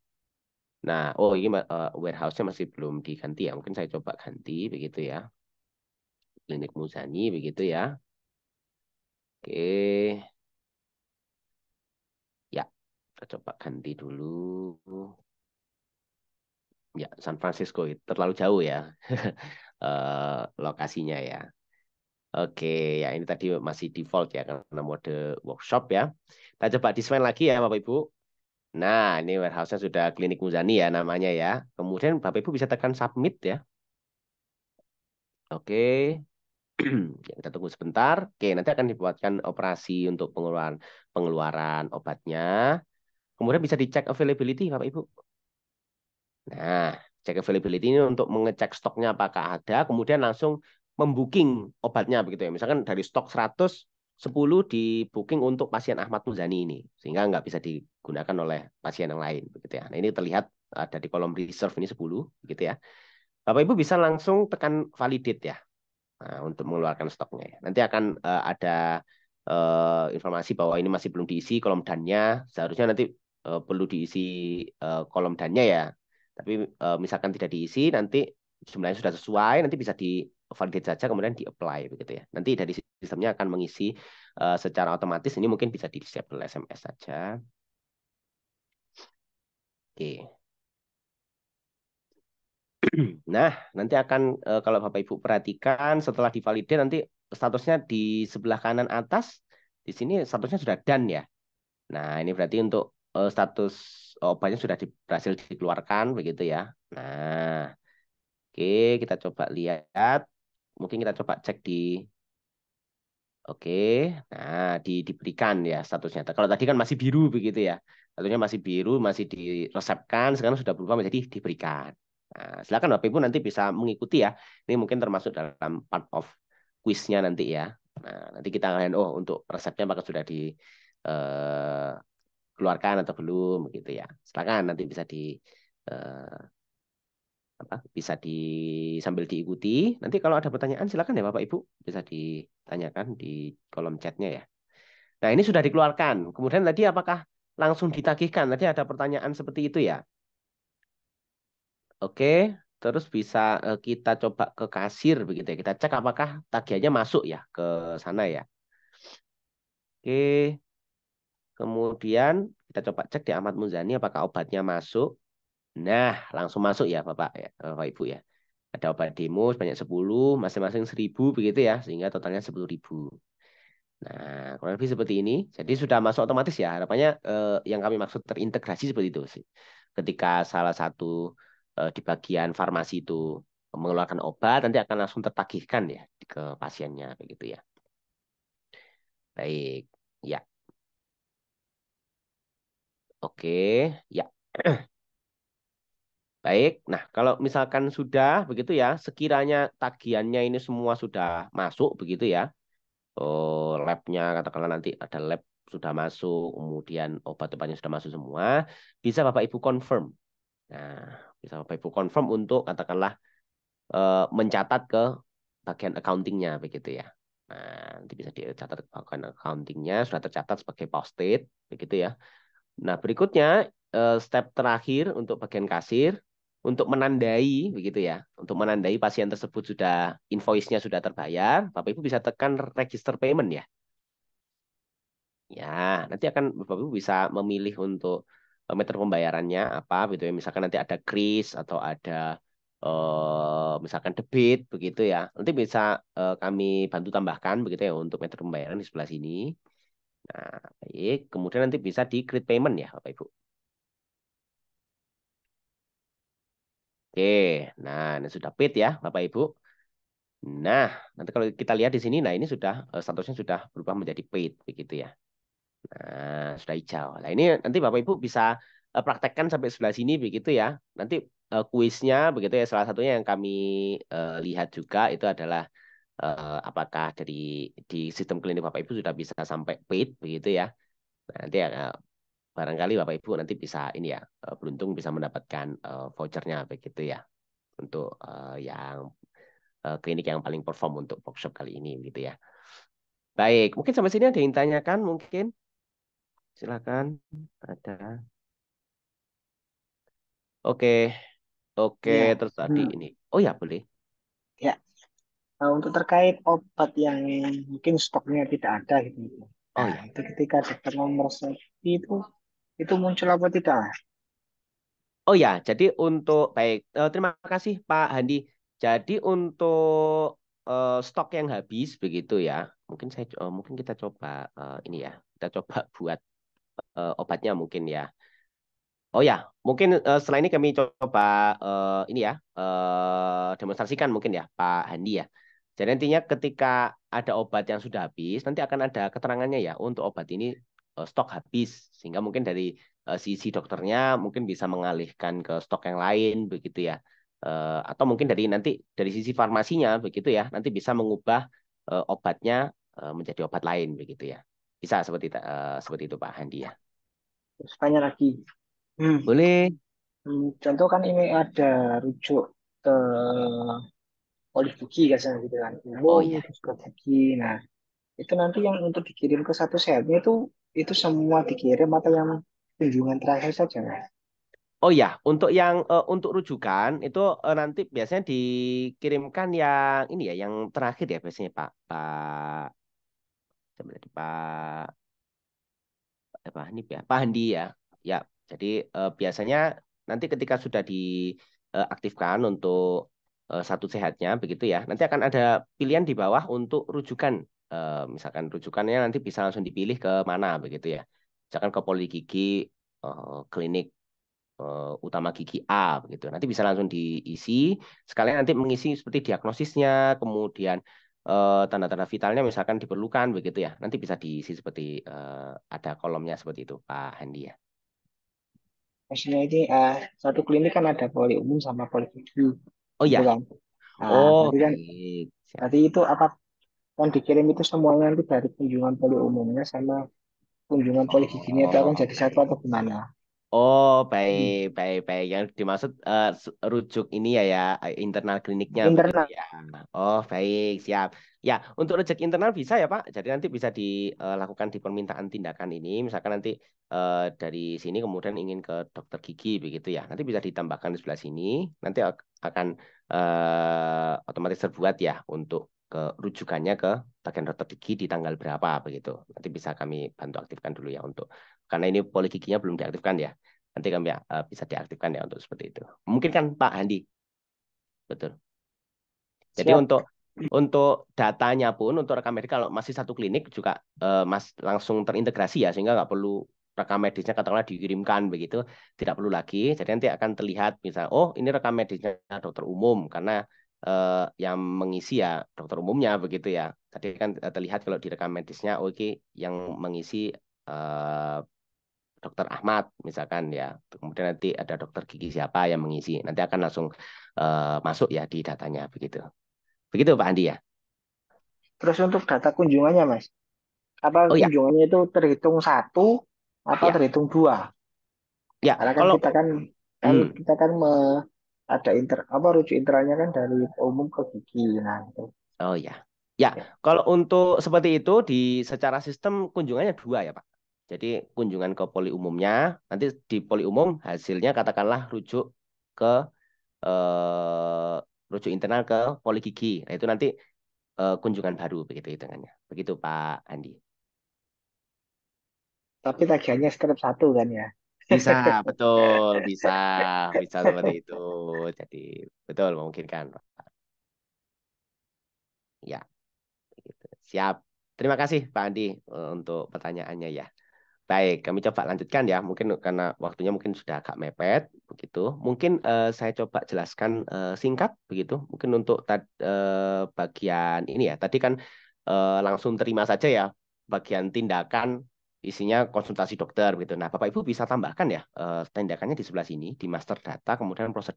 Nah, oh ini warehouse-nya masih belum diganti ya. Mungkin saya coba ganti, begitu ya. Klinik Muzani, begitu ya. Oke, ya, kita coba ganti dulu. Ya, San Francisco itu terlalu jauh ya lokasinya ya. Oke, ya ini tadi masih default ya karena mode workshop ya. Kita coba desain lagi ya Bapak Ibu. Nah, ini warehouse-nya sudah Klinik Muzani ya namanya ya. Kemudian Bapak Ibu bisa tekan submit ya. Oke, ya, kita tunggu sebentar. Oke, nanti akan dibuatkan operasi untuk pengeluaran pengeluaran obatnya. Kemudian bisa dicek availability Bapak Ibu. Nah, cek availability ini untuk mengecek stoknya apakah ada, kemudian langsung membooking obatnya begitu ya. Misalkan dari stok 110 di booking untuk pasien Ahmad Muzani ini, sehingga nggak bisa digunakan oleh pasien yang lain begitu ya. Nah, ini terlihat ada di kolom reserve ini 10 gitu ya. Bapak Ibu bisa langsung tekan validate ya. Nah, untuk mengeluarkan stoknya ya. Nanti akan ada informasi bahwa ini masih belum diisi kolom dannya. Seharusnya nanti perlu diisi kolom dannya ya. Tapi misalkan tidak diisi, nanti jumlahnya sudah sesuai, nanti bisa di validate saja, kemudian di apply begitu ya. Nanti dari sistemnya akan mengisi secara otomatis. Ini mungkin bisa di disable SMS saja. Oke. Nah, nanti akan kalau Bapak Ibu perhatikan setelah divalidate nanti statusnya di sebelah kanan atas di sini statusnya sudah done ya. Nah, ini berarti untuk status obatnya sudah berhasil dikeluarkan begitu ya. Nah, oke kita coba lihat. Mungkin kita coba cek di oke. Nah, diberikan ya statusnya. Kalau tadi kan masih biru begitu ya. Statusnya masih biru, masih diresepkan, sekarang sudah berubah menjadi diberikan. Nah, silakan Bapak Ibu nanti bisa mengikuti ya. Ini mungkin termasuk dalam part of quiznya nanti ya. Nah, nanti kita akan oh untuk resepnya apakah sudah dikeluarkan atau belum gitu ya. Silakan nanti bisa eh, bisa sambil diikuti. Nanti kalau ada pertanyaan silakan ya Bapak Ibu bisa ditanyakan di kolom chatnya ya. Nah ini sudah dikeluarkan. Kemudian tadi apakah langsung ditagihkan? Tadi ada pertanyaan seperti itu ya. Oke, terus bisa kita coba ke kasir begitu ya. Kita cek apakah tagihannya masuk ya ke sana ya. Oke, kemudian kita coba cek di Ahmad Muzani apakah obatnya masuk. Nah, langsung masuk ya Bapak ya, Bapak Ibu ya. Ada obat demo sebanyak 10, masing-masing 1.000 begitu ya, sehingga totalnya 10.000. Nah, kurang lebih seperti ini. Jadi sudah masuk otomatis ya. Harapannya yang kami maksud terintegrasi seperti itu sih. Ketika salah satu di bagian farmasi itu mengeluarkan obat, nanti akan langsung tertagihkan ya ke pasiennya begitu ya. Baik, ya, oke, ya. Baik. Nah, kalau misalkan sudah begitu ya, sekiranya tagihannya ini semua sudah masuk begitu ya. Labnya katakanlah nanti ada lab sudah masuk, kemudian obat-obatnya sudah masuk semua, bisa Bapak Ibu confirm. Nah, bisa Bapak Ibu confirm untuk katakanlah mencatat ke bagian accountingnya begitu ya. Nah, nanti bisa dicatat ke bagian accountingnya sudah tercatat sebagai post-it begitu ya. Nah, berikutnya step terakhir untuk bagian kasir untuk menandai begitu ya. Untuk menandai pasien tersebut sudah invoice-nya sudah terbayar, Bapak Ibu bisa tekan register payment ya. Ya, nanti akan Bapak Ibu bisa memilih untuk metode pembayarannya apa gitu ya. Misalkan nanti ada kris atau ada misalkan debit begitu ya. Nanti bisa kami bantu tambahkan begitu ya untuk metode pembayaran di sebelah sini. Nah, baik. Kemudian nanti bisa di create payment ya, Bapak Ibu. Oke, nah ini sudah paid ya, Bapak Ibu. Nah, nanti kalau kita lihat di sini, nah ini sudah statusnya sudah berubah menjadi paid begitu ya. Nah, sudah hijau. Nah, ini nanti Bapak Ibu bisa praktekkan sampai sebelah sini begitu ya. Nanti kuisnya begitu ya. Salah satunya yang kami lihat juga itu adalah apakah di sistem klinik Bapak Ibu sudah bisa sampai paid begitu ya. Nah, nanti barangkali Bapak Ibu nanti bisa ini ya, beruntung bisa mendapatkan vouchernya begitu ya, untuk yang klinik yang paling perform untuk workshop kali ini gitu ya. Baik, mungkin sampai sini ada yang tanyakan mungkin. Silakan. Ada. Oke, oke, Iya. terus tadi Hmm. ini. Oh ya, boleh. Ya, untuk terkait obat yang mungkin stoknya tidak ada gitu. Oh Nah, ya. itu ketika dokter memeriksa itu muncul apa tidak? Oh ya, jadi untuk baik, terima kasih Pak Handi. Jadi untuk stok yang habis begitu ya, mungkin kita coba ini ya, kita coba buat obatnya mungkin ya. Oh ya, mungkin setelah ini kami coba ini ya, demonstrasikan mungkin ya Pak Handi ya. Jadi nantinya ketika ada obat yang sudah habis, nanti akan ada keterangannya ya untuk obat ini stok habis, sehingga mungkin dari sisi dokternya mungkin bisa mengalihkan ke stok yang lain begitu ya. Atau mungkin dari nanti dari sisi farmasinya begitu ya, nanti bisa mengubah obatnya menjadi obat lain begitu ya. Bisa seperti itu Pak Handi ya. Terus tanya lagi. Hmm. Boleh. Contoh kan ini ada rujuk ke Polibugi kan gitu kan. Oh Umum ya. terus ke gigi. Nah, itu nanti yang untuk dikirim ke satu sehatnya itu semua dikirim atau yang kunjungan terakhir saja, Mas? Oh ya, untuk rujukan itu nanti biasanya dikirimkan yang ini ya, yang terakhir ya biasanya Pak Pak coba tadi, Pak Hanif ya, Pak Handi ya. Ya, jadi biasanya nanti ketika sudah diaktifkan untuk satu sehatnya begitu ya, nanti akan ada pilihan di bawah untuk rujukan. Misalkan rujukannya nanti bisa langsung dipilih ke mana begitu ya. Misalkan ke Poligigi, klinik utama gigi A begitu. Nanti bisa langsung diisi, sekalian nanti mengisi seperti diagnosisnya, kemudian tanda-tanda vitalnya misalkan diperlukan begitu ya. Nanti bisa diisi seperti ada kolomnya seperti itu, Pak Handi ya. Maksudnya ini satu klinik kan ada poli umum sama poli gigi, Oh gitu ya, kan. Nah, oh berarti kan baik, siap. berarti itu apa yang dikirim itu semuanya nanti dari kunjungan poli umumnya sama kunjungan poli giginya itu akan Oh, jadi satu atau gimana? oh, baik, Hmm. baik, baik. Yang dimaksud rujuk ini ya, ya internal kliniknya begitu Internal. ya. Oh, baik, siap. Ya, untuk rujuk internal bisa ya, Pak. Jadi nanti bisa dilakukan di permintaan tindakan ini. Misalkan nanti dari sini kemudian ingin ke dokter gigi begitu ya. Nanti bisa ditambahkan di sebelah sini. Nanti akan otomatis terbuat ya untuk ke rujukannya ke bagian dokter gigi di tanggal berapa begitu. Nanti bisa kami bantu aktifkan dulu ya untuk karena ini poli giginya belum diaktifkan ya. Nanti kami bisa diaktifkan ya untuk seperti itu. Mungkin kan Pak Handi, betul. Jadi Siap. untuk datanya pun untuk rekam medik kalau masih satu klinik juga mas langsung terintegrasi ya sehingga nggak perlu rekam medisnya katakanlah dikirimkan begitu tidak perlu lagi. Jadi nanti akan terlihat misal oh ini rekam medisnya dokter umum karena yang mengisi ya dokter umumnya begitu ya. Tadi kan terlihat kalau di rekam medisnya oke yang mengisi eh, dokter Ahmad misalkan ya. Kemudian nanti ada dokter gigi siapa yang mengisi. Nanti akan langsung masuk ya di datanya begitu. Begitu Pak Andi ya. Terus untuk data kunjungannya, Mas, apa Oh ya, kunjungannya itu terhitung satu apa ya, terhitung dua? ya. Karena kan Kalau kita kan kan hmm, kita kan ada apa rujuk internalnya kan dari umum ke gigi. Nah, itu. oh ya, ya. Ya. Kalau untuk seperti itu di secara sistem kunjungannya dua ya Pak. Jadi kunjungan ke poli umumnya, nanti di poli umum hasilnya katakanlah ke eh, rujuk internal ke poli gigi. Nah itu nanti kunjungan baru begitu hitungannya. Begitu Pak Andi. Tapi tagihannya tetap satu kan ya. Bisa, betul, bisa, bisa seperti itu. Jadi betul memungkinkan. Ya, begitu. Siap. Terima kasih Pak Andi untuk pertanyaannya ya. Baik, kami coba lanjutkan ya. Mungkin karena waktunya mungkin sudah agak mepet begitu. Mungkin saya coba jelaskan singkat begitu. Mungkin untuk bagian ini ya. Tadi kan langsung terima saja ya bagian tindakan isinya konsultasi dokter gitu. Nah, Bapak Ibu bisa tambahkan ya tindakannya di sebelah sini di master data kemudian prosedur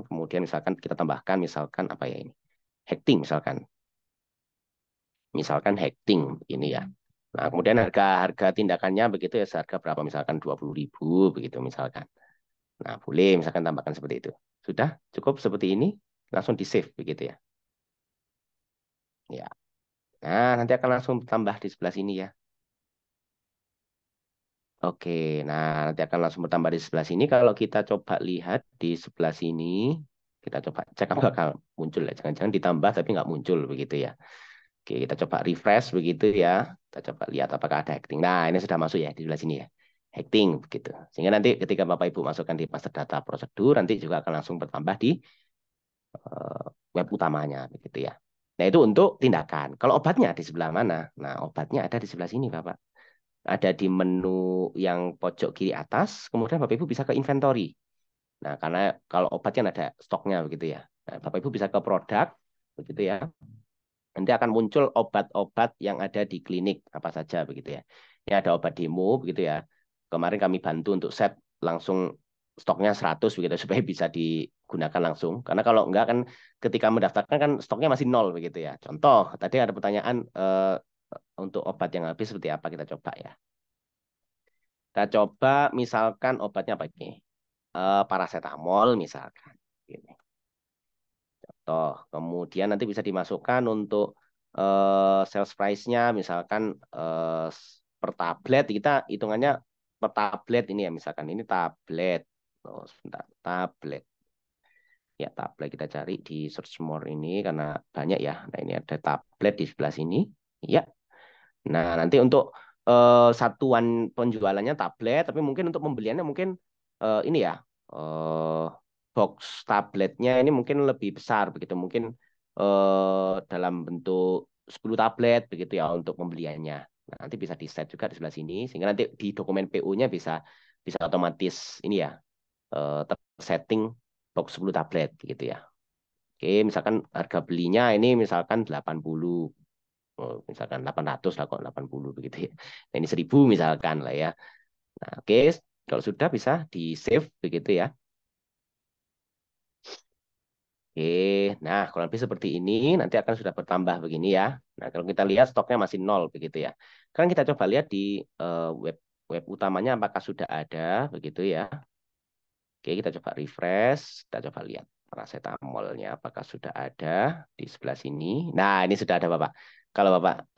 kemudian misalkan kita tambahkan misalkan apa ya ini? Hacking misalkan. Misalkan hacking ini ya. Nah, kemudian harga tindakannya begitu ya, seharga berapa misalkan 20.000 begitu misalkan. Nah, boleh misalkan tambahkan seperti itu. Sudah cukup seperti ini, langsung di save begitu ya. Ya. Nah, nanti akan langsung tambah di sebelah sini ya. Oke, nah nanti akan langsung bertambah di sebelah sini. Kalau kita coba lihat di sebelah sini, kita coba cek apakah muncul ya. Jangan-jangan ditambah tapi nggak muncul begitu ya. Oke, kita coba refresh begitu ya. Kita coba lihat apakah ada hacking. Nah, ini sudah masuk ya di sebelah sini ya. Hacking begitu. Sehingga nanti ketika Bapak Ibu masukkan di master data prosedur, nanti juga akan langsung bertambah di eh, web utamanya begitu ya. Nah, itu untuk tindakan. Kalau obatnya di sebelah mana? Nah, obatnya ada di sebelah sini, Bapak. Ada di menu yang pojok kiri atas, kemudian Bapak Ibu bisa ke inventory. Nah, karena kalau obat kan ada stoknya begitu ya. Nah, Bapak Ibu bisa ke produk begitu ya. Nanti akan muncul obat-obat yang ada di klinik apa saja begitu ya. Ini ada obat demo begitu ya. Kemarin kami bantu untuk set langsung stoknya 100 begitu supaya bisa digunakan langsung. Karena kalau enggak kan ketika mendaftarkan kan stoknya masih nol begitu ya. Contoh, tadi ada pertanyaan untuk obat yang habis seperti apa kita coba ya. Kita coba misalkan obatnya apa ini? Paracetamol misalkan. Gini. Toh, kemudian nanti bisa dimasukkan untuk sales price-nya misalkan per tablet kita hitungannya per tablet ini ya misalkan ini tablet. Oh, sebentar, tablet. Ya, tablet kita cari di search more ini karena banyak ya. Nah, ini ada tablet di sebelah sini. Ya. Nah, nanti untuk satuan penjualannya tablet, tapi mungkin untuk pembeliannya mungkin ini ya, eh, box tabletnya ini mungkin lebih besar begitu, mungkin dalam bentuk 10 tablet begitu ya untuk pembeliannya. Nah, nanti bisa di set juga di sebelah sini, sehingga nanti di dokumen PO-nya bisa bisa otomatis ini ya, tersetting box 10 tablet gitu ya. Oke, misalkan harga belinya ini misalkan 80. Oh, misalkan 800 lah kok 80 begitu ya. Nah, ini 1000 misalkan lah ya. Nah, oke, kalau sudah bisa di save begitu ya. Oke, nah kalau lebih seperti ini nanti akan sudah bertambah begini ya. Nah, kalau kita lihat stoknya masih nol begitu ya. Sekarang kita coba lihat di web web utamanya apakah sudah ada begitu ya. Oke, kita coba refresh, kita coba lihat paracetamolnya apakah sudah ada di sebelah sini. Nah, ini sudah ada Bapak. Kalau Bapak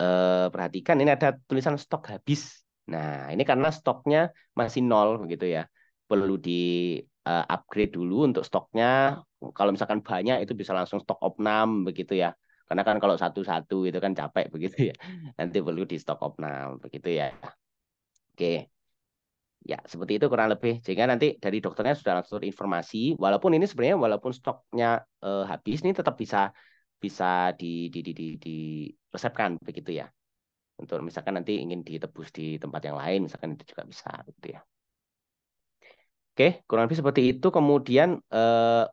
perhatikan ini ada tulisan stok habis. Nah, ini karena stoknya masih nol begitu ya. Perlu di upgrade dulu untuk stoknya. Kalau misalkan banyak itu bisa langsung stok opnam begitu ya. Karena kan kalau satu-satu itu kan capek begitu ya. Nanti perlu di stok opnam begitu ya. Oke. Ya, seperti itu kurang lebih. Sehingga nanti dari dokternya sudah langsung informasi. Walaupun ini sebenarnya walaupun stoknya habis, ini tetap bisa bisa di resepkan begitu ya. Untuk misalkan nanti ingin ditebus di tempat yang lain, misalkan itu juga bisa gitu ya. Oke, kurang lebih seperti itu. Kemudian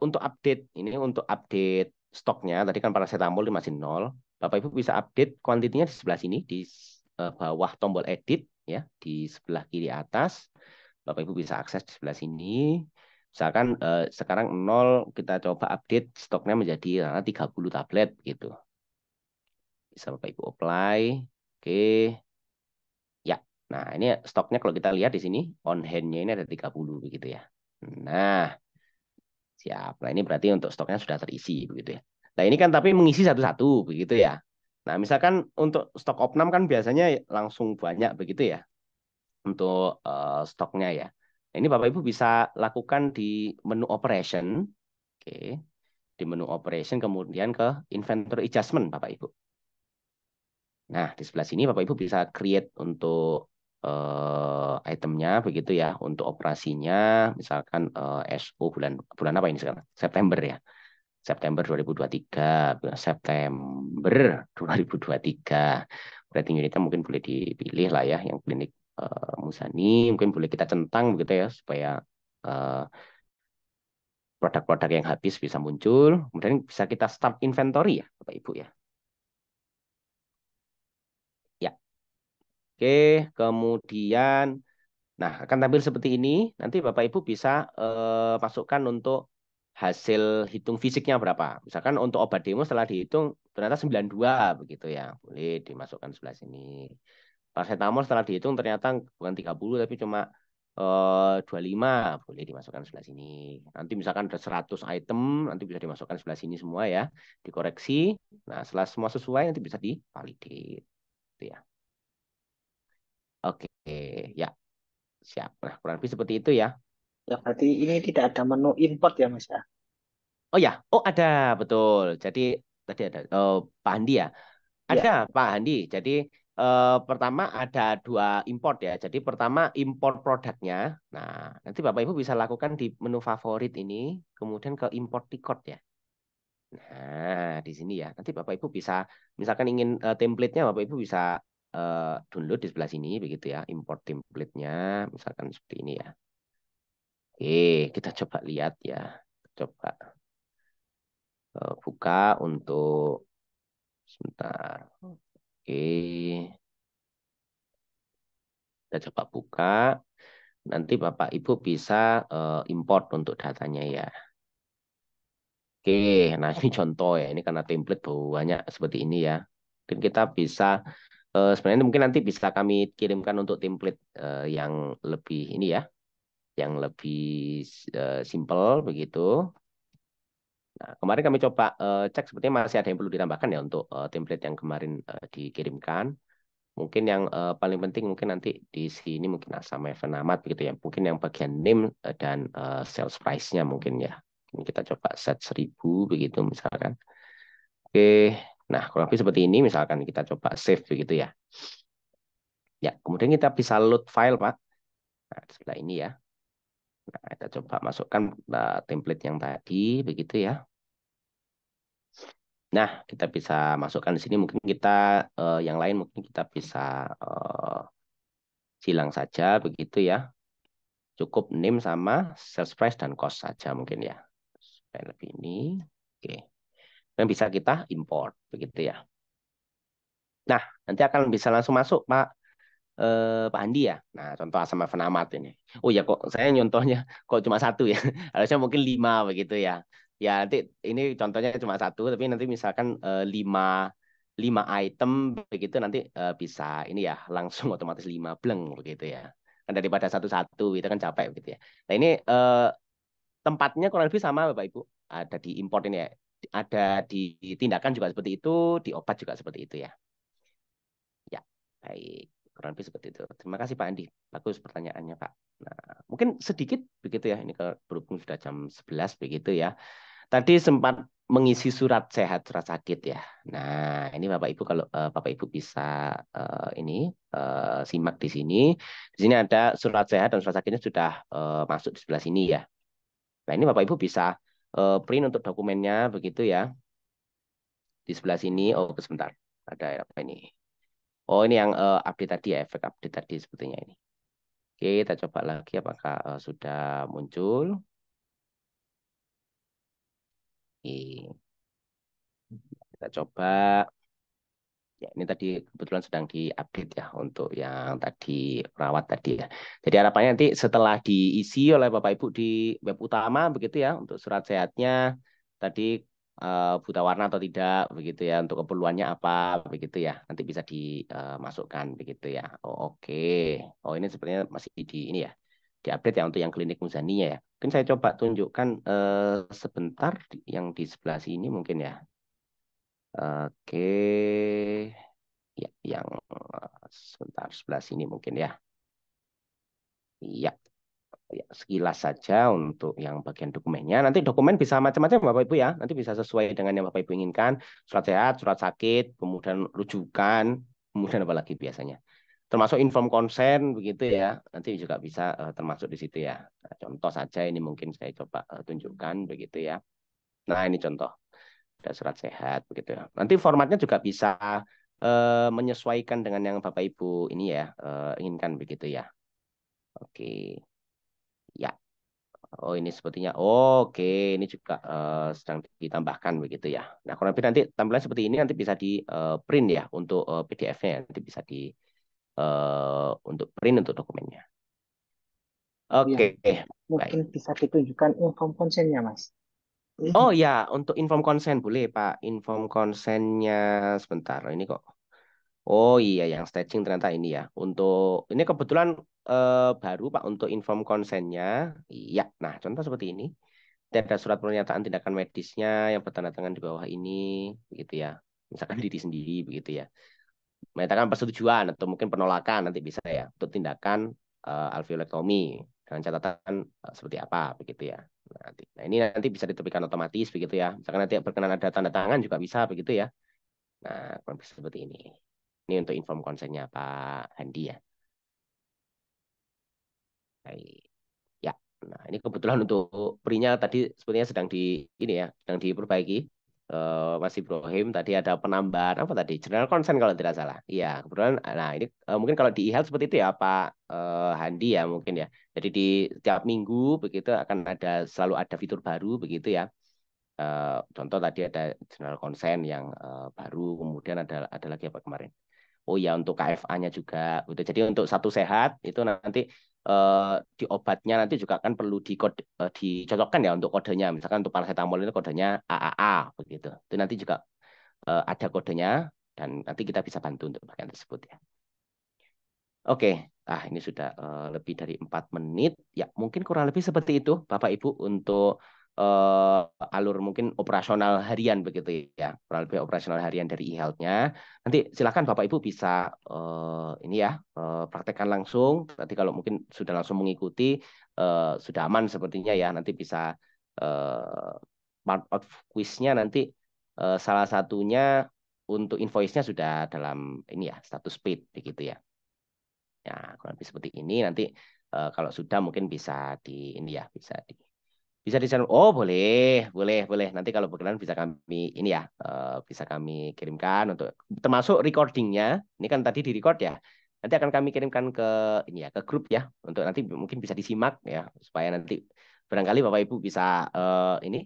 untuk update ini untuk update stoknya, tadi kan paracetamol ini masih nol. Bapak Ibu bisa update kuantitinya di sebelah sini di bawah tombol edit ya, di sebelah kiri atas. Bapak Ibu bisa akses di sebelah sini. Misalkan sekarang nol, kita coba update stoknya menjadi 30 tablet gitu. Bisa Bapak Ibu apply. Oke, ya. Nah, ini stoknya kalau kita lihat di sini on hand-nya ini ada 30 begitu ya. Nah, siap. Nah, ini berarti untuk stoknya sudah terisi begitu ya. Nah, ini kan tapi mengisi satu-satu begitu ya. Nah, misalkan untuk stok opnam kan biasanya langsung banyak begitu ya untuk stoknya ya. Nah, ini Bapak Ibu bisa lakukan di menu operation. Oke. Di menu operation kemudian ke inventory adjustment Bapak Ibu. Nah, di sebelah sini Bapak Ibu bisa create untuk itemnya begitu ya, untuk operasinya misalkan SO bulan bulan apa ini sekarang? September ya. September 2023, September 2023. Rating unitnya mungkin boleh dipilih lah ya, yang klinik Musani, mungkin boleh kita centang begitu ya, supaya eh, produk-produk yang habis bisa muncul. Kemudian bisa kita start inventory ya, Bapak Ibu ya. Ya, oke. Kemudian, nah akan tampil seperti ini. Nanti Bapak Ibu bisa masukkan untuk hasil hitung fisiknya berapa. Misalkan untuk obat demo setelah dihitung ternyata 92 begitu ya. Boleh dimasukkan sebelah sini. Paracetamol setelah dihitung ternyata bukan 30 tapi cuma 25, boleh dimasukkan sebelah sini. Nanti misalkan ada 100 item, nanti bisa dimasukkan sebelah sini semua ya, dikoreksi. Nah, setelah semua sesuai nanti bisa divalidate. Gitu ya. Oke, ya siap. Nah, kurang lebih seperti itu ya. Ya, berarti ini tidak ada menu import ya, Mas ya? Oh ya, oh ada betul. Jadi tadi ada Pak Handi ya. Ada Ya, Pak Handi. Jadi pertama ada 2 import ya. Jadi pertama import produknya. Nah, nanti Bapak Ibu bisa lakukan di menu favorit ini, kemudian ke import record ya. Nah, di sini ya. Nanti Bapak Ibu bisa, misalkan ingin template-nya, Bapak Ibu bisa download di sebelah sini begitu ya. Import template-nya, misalkan seperti ini ya. Oke, kita coba lihat ya. Coba buka untuk sebentar. Oke, kita coba buka. Nanti Bapak Ibu bisa import untuk datanya ya. Oke, nah ini contoh ya. Ini karena template banyak seperti ini ya. Dan kita bisa sebenarnya mungkin nanti bisa kami kirimkan untuk template yang lebih ini ya, yang lebih simple begitu. Nah, kemarin kami coba cek sepertinya masih ada yang perlu ditambahkan ya untuk template yang kemarin dikirimkan. Mungkin yang paling penting mungkin nanti di sini mungkin sama event amat begitu ya. Mungkin yang bagian name dan sales price-nya mungkin ya. Ini kita coba set 1000 begitu misalkan. Oke, nah kurang lebih seperti ini misalkan kita coba save begitu ya. Ya, kemudian kita bisa load file Pak. Nah, setelah ini ya. Nah, kita coba masukkan template yang tadi begitu ya. Nah, kita bisa masukkan di sini mungkin kita yang lain mungkin kita bisa silang saja begitu ya. Cukup name sama sales price dan cost saja mungkin ya. Supaya lebih ini. Oke. Dan bisa kita import begitu ya. Nah, nanti akan bisa langsung masuk Pak Andi ya. Nah, contoh asam evenamat ini. Oh ya kok saya nyontohnya kok cuma satu ya. Harusnya mungkin 5 begitu ya. Ya nanti ini contohnya cuma satu, tapi nanti misalkan 5 item begitu nanti bisa ini ya langsung otomatis 5 bleng begitu ya. Kan daripada satu-satu itu kan capek gitu ya. Nah ini tempatnya kurang lebih sama Bapak Ibu. Ada di import ini ya. Ada di tindakan juga seperti itu, di obat juga seperti itu ya. Ya, baik. Kurang lebih seperti itu. Terima kasih Pak Andi. Bagus pertanyaannya Pak. Nah, mungkin sedikit begitu ya. Ini berhubung sudah jam 11 begitu ya. Tadi sempat mengisi surat sehat, surat sakit ya. Nah, ini Bapak Ibu kalau Bapak Ibu bisa ini simak di sini. Di sini ada surat sehat dan surat sakitnya sudah masuk di sebelah sini ya. Nah, ini Bapak Ibu bisa print untuk dokumennya begitu ya. Di sebelah sini. Oh, sebentar. Ada apa ini? Oh, ini yang update tadi ya, efek update tadi sepertinya ini. Oke, kita coba lagi apakah sudah muncul. Oke, kita coba. Ya, ini tadi kebetulan sedang diupdate ya untuk yang tadi perawat tadi ya. Jadi harapannya nanti setelah diisi oleh Bapak Ibu di web utama begitu ya untuk surat sehatnya tadi buta warna atau tidak begitu ya untuk keperluannya apa begitu ya. Nanti bisa dimasukkan begitu ya. Oh, oke. Oh, ini sebenarnya masih di ini ya. Diupdate ya untuk yang klinik Muzaninya ya. Mungkin saya coba tunjukkan sebentar yang di sebelah sini mungkin ya. Oke, ya, yang sebentar sebelah sini mungkin ya. Iya, ya, sekilas saja untuk yang bagian dokumennya. Nanti dokumen bisa macam-macam Bapak Ibu ya. Nanti bisa sesuai dengan yang Bapak Ibu inginkan. Surat sehat, surat sakit, kemudian rujukan, kemudian apa lagi biasanya. Termasuk inform konsen begitu ya. Nanti juga bisa termasuk di situ ya. Nah, contoh saja ini mungkin saya coba tunjukkan begitu ya. Nah, ini contoh. Ada surat sehat begitu ya. Nanti formatnya juga bisa menyesuaikan dengan yang Bapak Ibu ini ya inginkan begitu ya. Oke, ya. Oh ini sepertinya. Oke, ini juga sedang ditambahkan begitu ya. Nah, kurang lebih nanti tampilan seperti ini nanti bisa di print ya untuk PDF-nya nanti bisa di untuk print untuk dokumennya. ya. Oke, baik. Mungkin bisa ditunjukkan info konsennya, Mas. Oh ya, untuk inform konsen boleh Pak. Inform konsennya sebentar. Ini kok. Oh iya, yang staging ternyata ini ya. Untuk ini kebetulan baru Pak untuk inform konsennya. Iya. Nah, contoh seperti ini. Tidak ada surat pernyataan tindakan medisnya yang bertanda tangan di bawah ini, begitu ya. Misalkan diri sendiri, begitu ya. Menyatakan persetujuan atau mungkin penolakan nanti bisa ya untuk tindakan alveolektomi dengan catatan seperti apa, begitu ya. Nah, ini nanti bisa diterbitkan otomatis, begitu ya. Misalkan nanti berkenan ada tanda tangan juga bisa, begitu ya. Nah, kurang lebih seperti ini. Ini untuk inform konsennya Pak Handi ya. Baik. Ya, nah ini kebetulan untuk perinya tadi sepertinya sedang di ini ya, sedang diperbaiki. Mas Ibrahim tadi ada penambahan apa tadi? General consent kalau tidak salah. Iya, kebetulan. Nah ini mungkin kalau di e-health seperti itu ya Pak Handi ya mungkin ya. Jadi di tiap minggu begitu akan ada selalu ada fitur baru begitu ya. Contoh tadi ada general consent yang baru, kemudian ada lagi apa kemarin? Oh ya untuk KFA-nya juga. Gitu. Jadi untuk satu sehat itu nanti di obatnya nanti juga kan perlu dicocokkan ya untuk kodenya. Misalkan untuk paracetamol ini kodenya AAA begitu. Itu nanti juga ada kodenya dan nanti kita bisa bantu untuk bagian tersebut ya. Oke, ini sudah lebih dari 4 menit. Ya, mungkin kurang lebih seperti itu, Bapak Ibu, untuk alur mungkin operasional harian begitu ya, kurang lebih operasional harian dari e-health-nya. Nanti silakan Bapak Ibu bisa ini ya praktekkan langsung. Nanti kalau mungkin sudah langsung mengikuti, sudah aman sepertinya ya. Nanti bisa eh, part of quiz-nya nanti salah satunya untuk invoice-nya sudah dalam ini ya status paid begitu ya. Ya, kurang lebih seperti ini. Nanti kalau sudah mungkin bisa di ini ya, bisa di channel. Oh, boleh, boleh, boleh. Nanti kalau berkenan bisa kami ini ya, bisa kami kirimkan untuk termasuk recordingnya. Ini kan tadi di record ya. Nanti akan kami kirimkan ke ini ya, ke grup ya, untuk nanti mungkin bisa disimak ya, supaya nanti barangkali Bapak Ibu bisa ini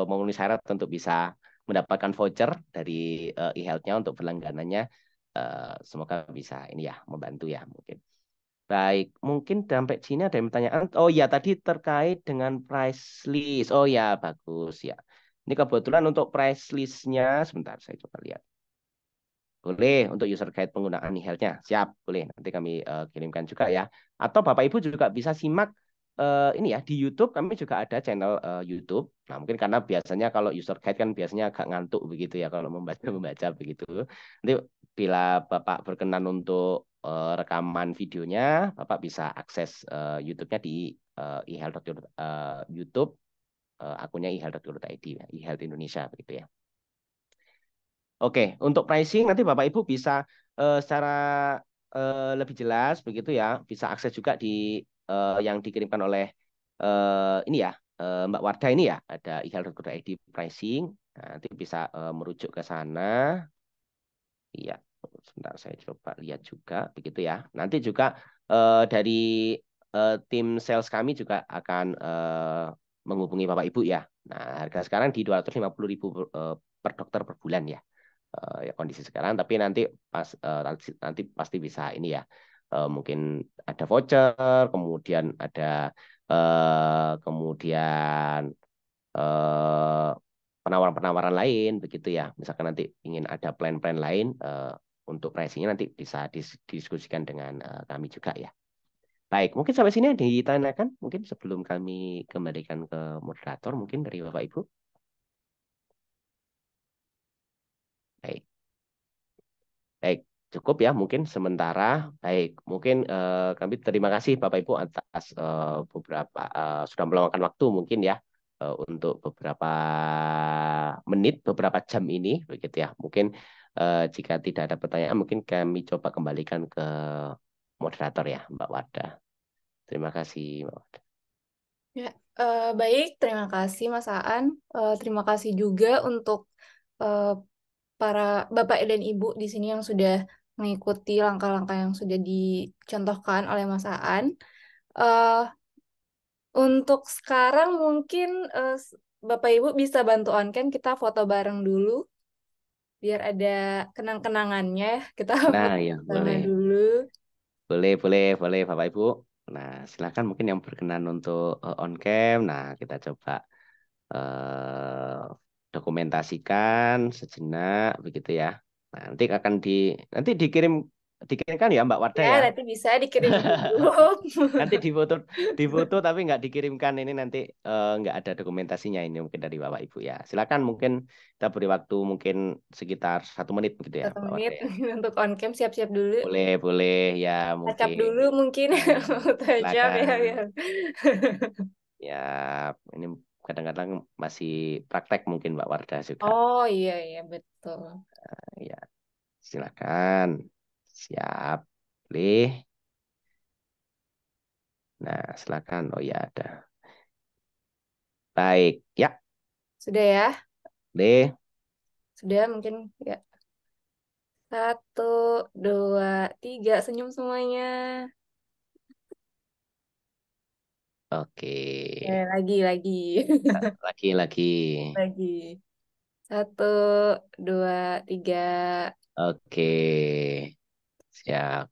memenuhi syarat untuk bisa mendapatkan voucher dari e-health-nya untuk berlangganannya. Semoga bisa ini ya membantu ya mungkin. Baik, mungkin sampai sini ada yang pertanyaan. Oh ya, tadi terkait dengan price list. Oh ya, bagus ya. Ini kebetulan untuk price listnya, sebentar saya coba lihat. Boleh untuk user guide penggunaan e-health-nya. Siap, boleh. Nanti kami kirimkan juga ya. Atau Bapak Ibu juga bisa simak ini ya di YouTube. Kami juga ada channel YouTube. Nah, mungkin karena biasanya kalau user guide kan biasanya agak ngantuk begitu ya kalau membaca membaca begitu. Nanti bila Bapak berkenan untuk rekaman videonya, Bapak bisa akses YouTube-nya di e-health YouTube akunnya e-health.co.id ya, e-health Indonesia begitu ya. Oke, untuk pricing nanti Bapak Ibu bisa secara lebih jelas begitu ya, bisa akses juga di yang dikirimkan oleh ini ya Mbak Wardah ini ya, ada ihealth.id pricing. Nah, nanti bisa merujuk ke sana. Iya, sebentar saya coba lihat juga begitu ya. Nanti juga dari tim sales kami juga akan menghubungi Bapak Ibu ya. Nah, harga sekarang di 250.000 per dokter per bulan ya. Ya kondisi sekarang tapi nanti pas nanti pasti bisa ini ya mungkin ada voucher kemudian ada kemudian eh, penawaran-penawaran lain begitu ya misalkan nanti ingin ada plan-plan lain untuk pricingnya nanti bisa didiskusikan dengan kami juga ya. Baik, mungkin sampai sini ada ditanyakan mungkin sebelum kami kembalikan ke moderator mungkin dari Bapak Ibu. Baik. Baik, cukup ya mungkin sementara. Baik, mungkin kami terima kasih Bapak Ibu atas beberapa sudah meluangkan waktu mungkin ya untuk beberapa menit, beberapa jam ini begitu ya. Mungkin jika tidak ada pertanyaan mungkin kami coba kembalikan ke moderator ya, Mbak Wada. Terima kasih, Mbak Wada. Ya, baik, terima kasih Mas Aan. Terima kasih juga untuk eh, para Bapak dan Ibu di sini yang sudah mengikuti langkah-langkah yang sudah dicontohkan oleh Mas Aan. Eh, untuk sekarang mungkin Bapak Ibu bisa bantu on cam kita foto bareng dulu biar ada kenang-kenangannya. Kita Nah, foto ya sama boleh. dulu. Boleh, boleh, boleh Bapak Ibu. Nah, silakan mungkin yang berkenan untuk on cam. Nah, kita coba dokumentasikan sejenak begitu ya. Nanti nanti dikirimkan ya Mbak Wardah Ya, ya. nanti bisa dikirim di grup. Nanti difoto tapi nggak dikirimkan ini nanti nggak ada dokumentasinya ini mungkin dari Bapak Ibu ya. Silakan mungkin kita beri waktu mungkin sekitar 1 menit begitu ya Satu Mbak menit Wardah ya. untuk on cam, siap-siap dulu. Boleh ya Touch-up mungkin. dulu mungkin. Touch-up ya, Silakan. ya. Ya ini kadang-kadang masih praktek mungkin Mbak Wardah juga. Oh iya, iya, betul. Ya silakan. Siap. Boleh. Nah silakan. Oh ya ada. Baik. Ya. Sudah ya? Boleh. Sudah mungkin ya. 1, 2, 3. Senyum semuanya. Oke. Lagi. Lagi. Lagi. 1, 2, 3. Oke. Siap.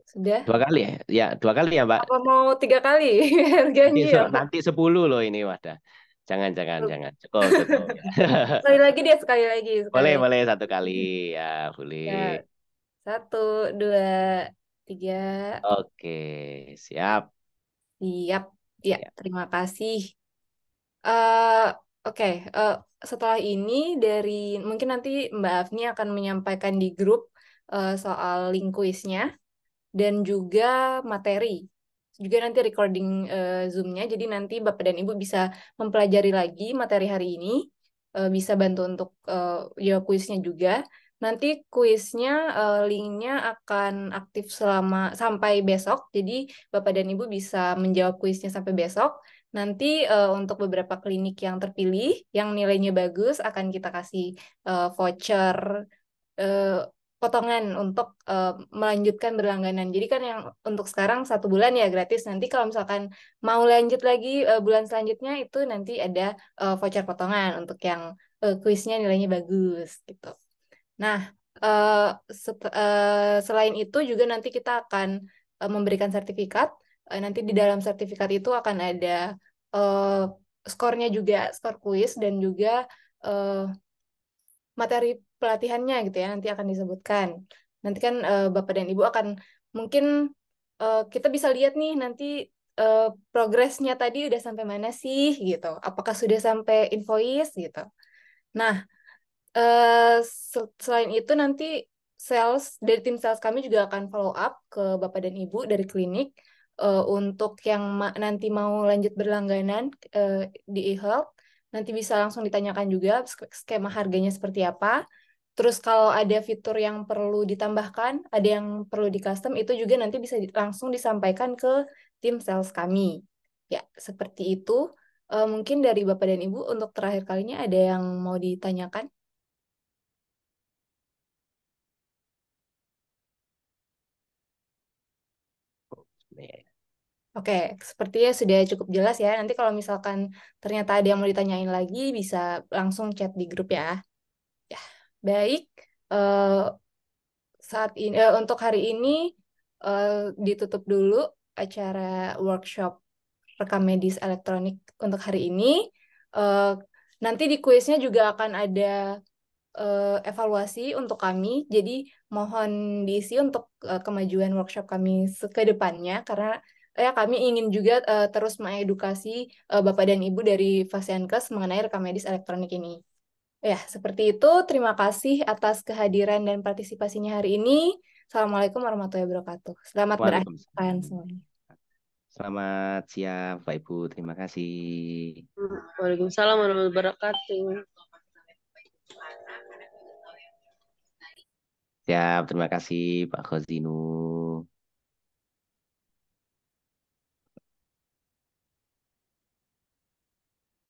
Sudah? 2 kali ya? Ya, 2 kali ya, Mbak. Apa mau 3 kali? Nanti, Ganjil. nanti 10 loh ini, wadah. Jangan. Cukup ya. Sekali lagi deh, sekali lagi, sekali Boleh, lagi. boleh 1 kali. Ya, boleh. Ya, 1, 2, 3. Oke, siap. Siap. Ya, Ya. terima kasih. eh oke, eh, setelah ini mungkin nanti Mbak Afni akan menyampaikan di grup soal link kuisnya dan juga materi. Juga nanti recording Zoom-nya, jadi nanti Bapak dan Ibu bisa mempelajari lagi materi hari ini, bisa bantu untuk jawab kuisnya juga. Nanti kuisnya linknya akan aktif sampai besok, jadi Bapak dan Ibu bisa menjawab kuisnya sampai besok. Nanti untuk beberapa klinik yang terpilih, yang nilainya bagus, akan kita kasih voucher eh, potongan untuk melanjutkan berlangganan. Jadi kan yang untuk sekarang 1 bulan ya gratis. Nanti kalau misalkan mau lanjut lagi bulan selanjutnya itu nanti ada voucher potongan untuk yang kuisnya nilainya bagus gitu. Nah, selain itu juga nanti kita akan memberikan sertifikat. Nanti di dalam sertifikat itu akan ada eh, skornya juga, skor kuis dan juga eh, materi pelatihannya gitu ya nanti akan disebutkan. Nanti kan Bapak dan Ibu akan mungkin kita bisa lihat nih nanti progresnya tadi udah sampai mana sih gitu. Apakah sudah sampai invoice gitu. Nah, selain itu nanti dari tim sales kami juga akan follow up ke Bapak dan Ibu dari klinik untuk yang nanti mau lanjut berlangganan di eHealth. Nanti bisa langsung ditanyakan juga skema harganya seperti apa. Terus kalau ada fitur yang perlu ditambahkan, ada yang perlu di custom, itu juga nanti bisa langsung disampaikan ke tim sales kami. Ya, seperti itu. Mungkin dari Bapak dan Ibu untuk terakhir kalinya ada yang mau ditanyakan? Oke, sepertinya sudah cukup jelas ya. Nanti kalau misalkan ternyata ada yang mau ditanyain lagi, bisa langsung chat di grup ya. Ya, baik. Eh, untuk hari ini ditutup dulu acara workshop rekam medis elektronik untuk hari ini. Eh, Nanti di kuisnya juga akan ada evaluasi untuk kami. Jadi mohon diisi untuk kemajuan workshop kami ke depannya karena ya kami ingin juga terus mengedukasi Bapak dan Ibu dari Fasiankes mengenai rekam medis elektronik ini. Ya, seperti itu. Terima kasih atas kehadiran dan partisipasinya hari ini. Assalamualaikum warahmatullahi wabarakatuh. Selamat berakhir pekan Waalaikumsalam. semuanya. Selamat siang, Pak Ibu. Terima kasih. Waalaikumsalam warahmatullahi wabarakatuh. Siap, terima kasih Pak Khozinu.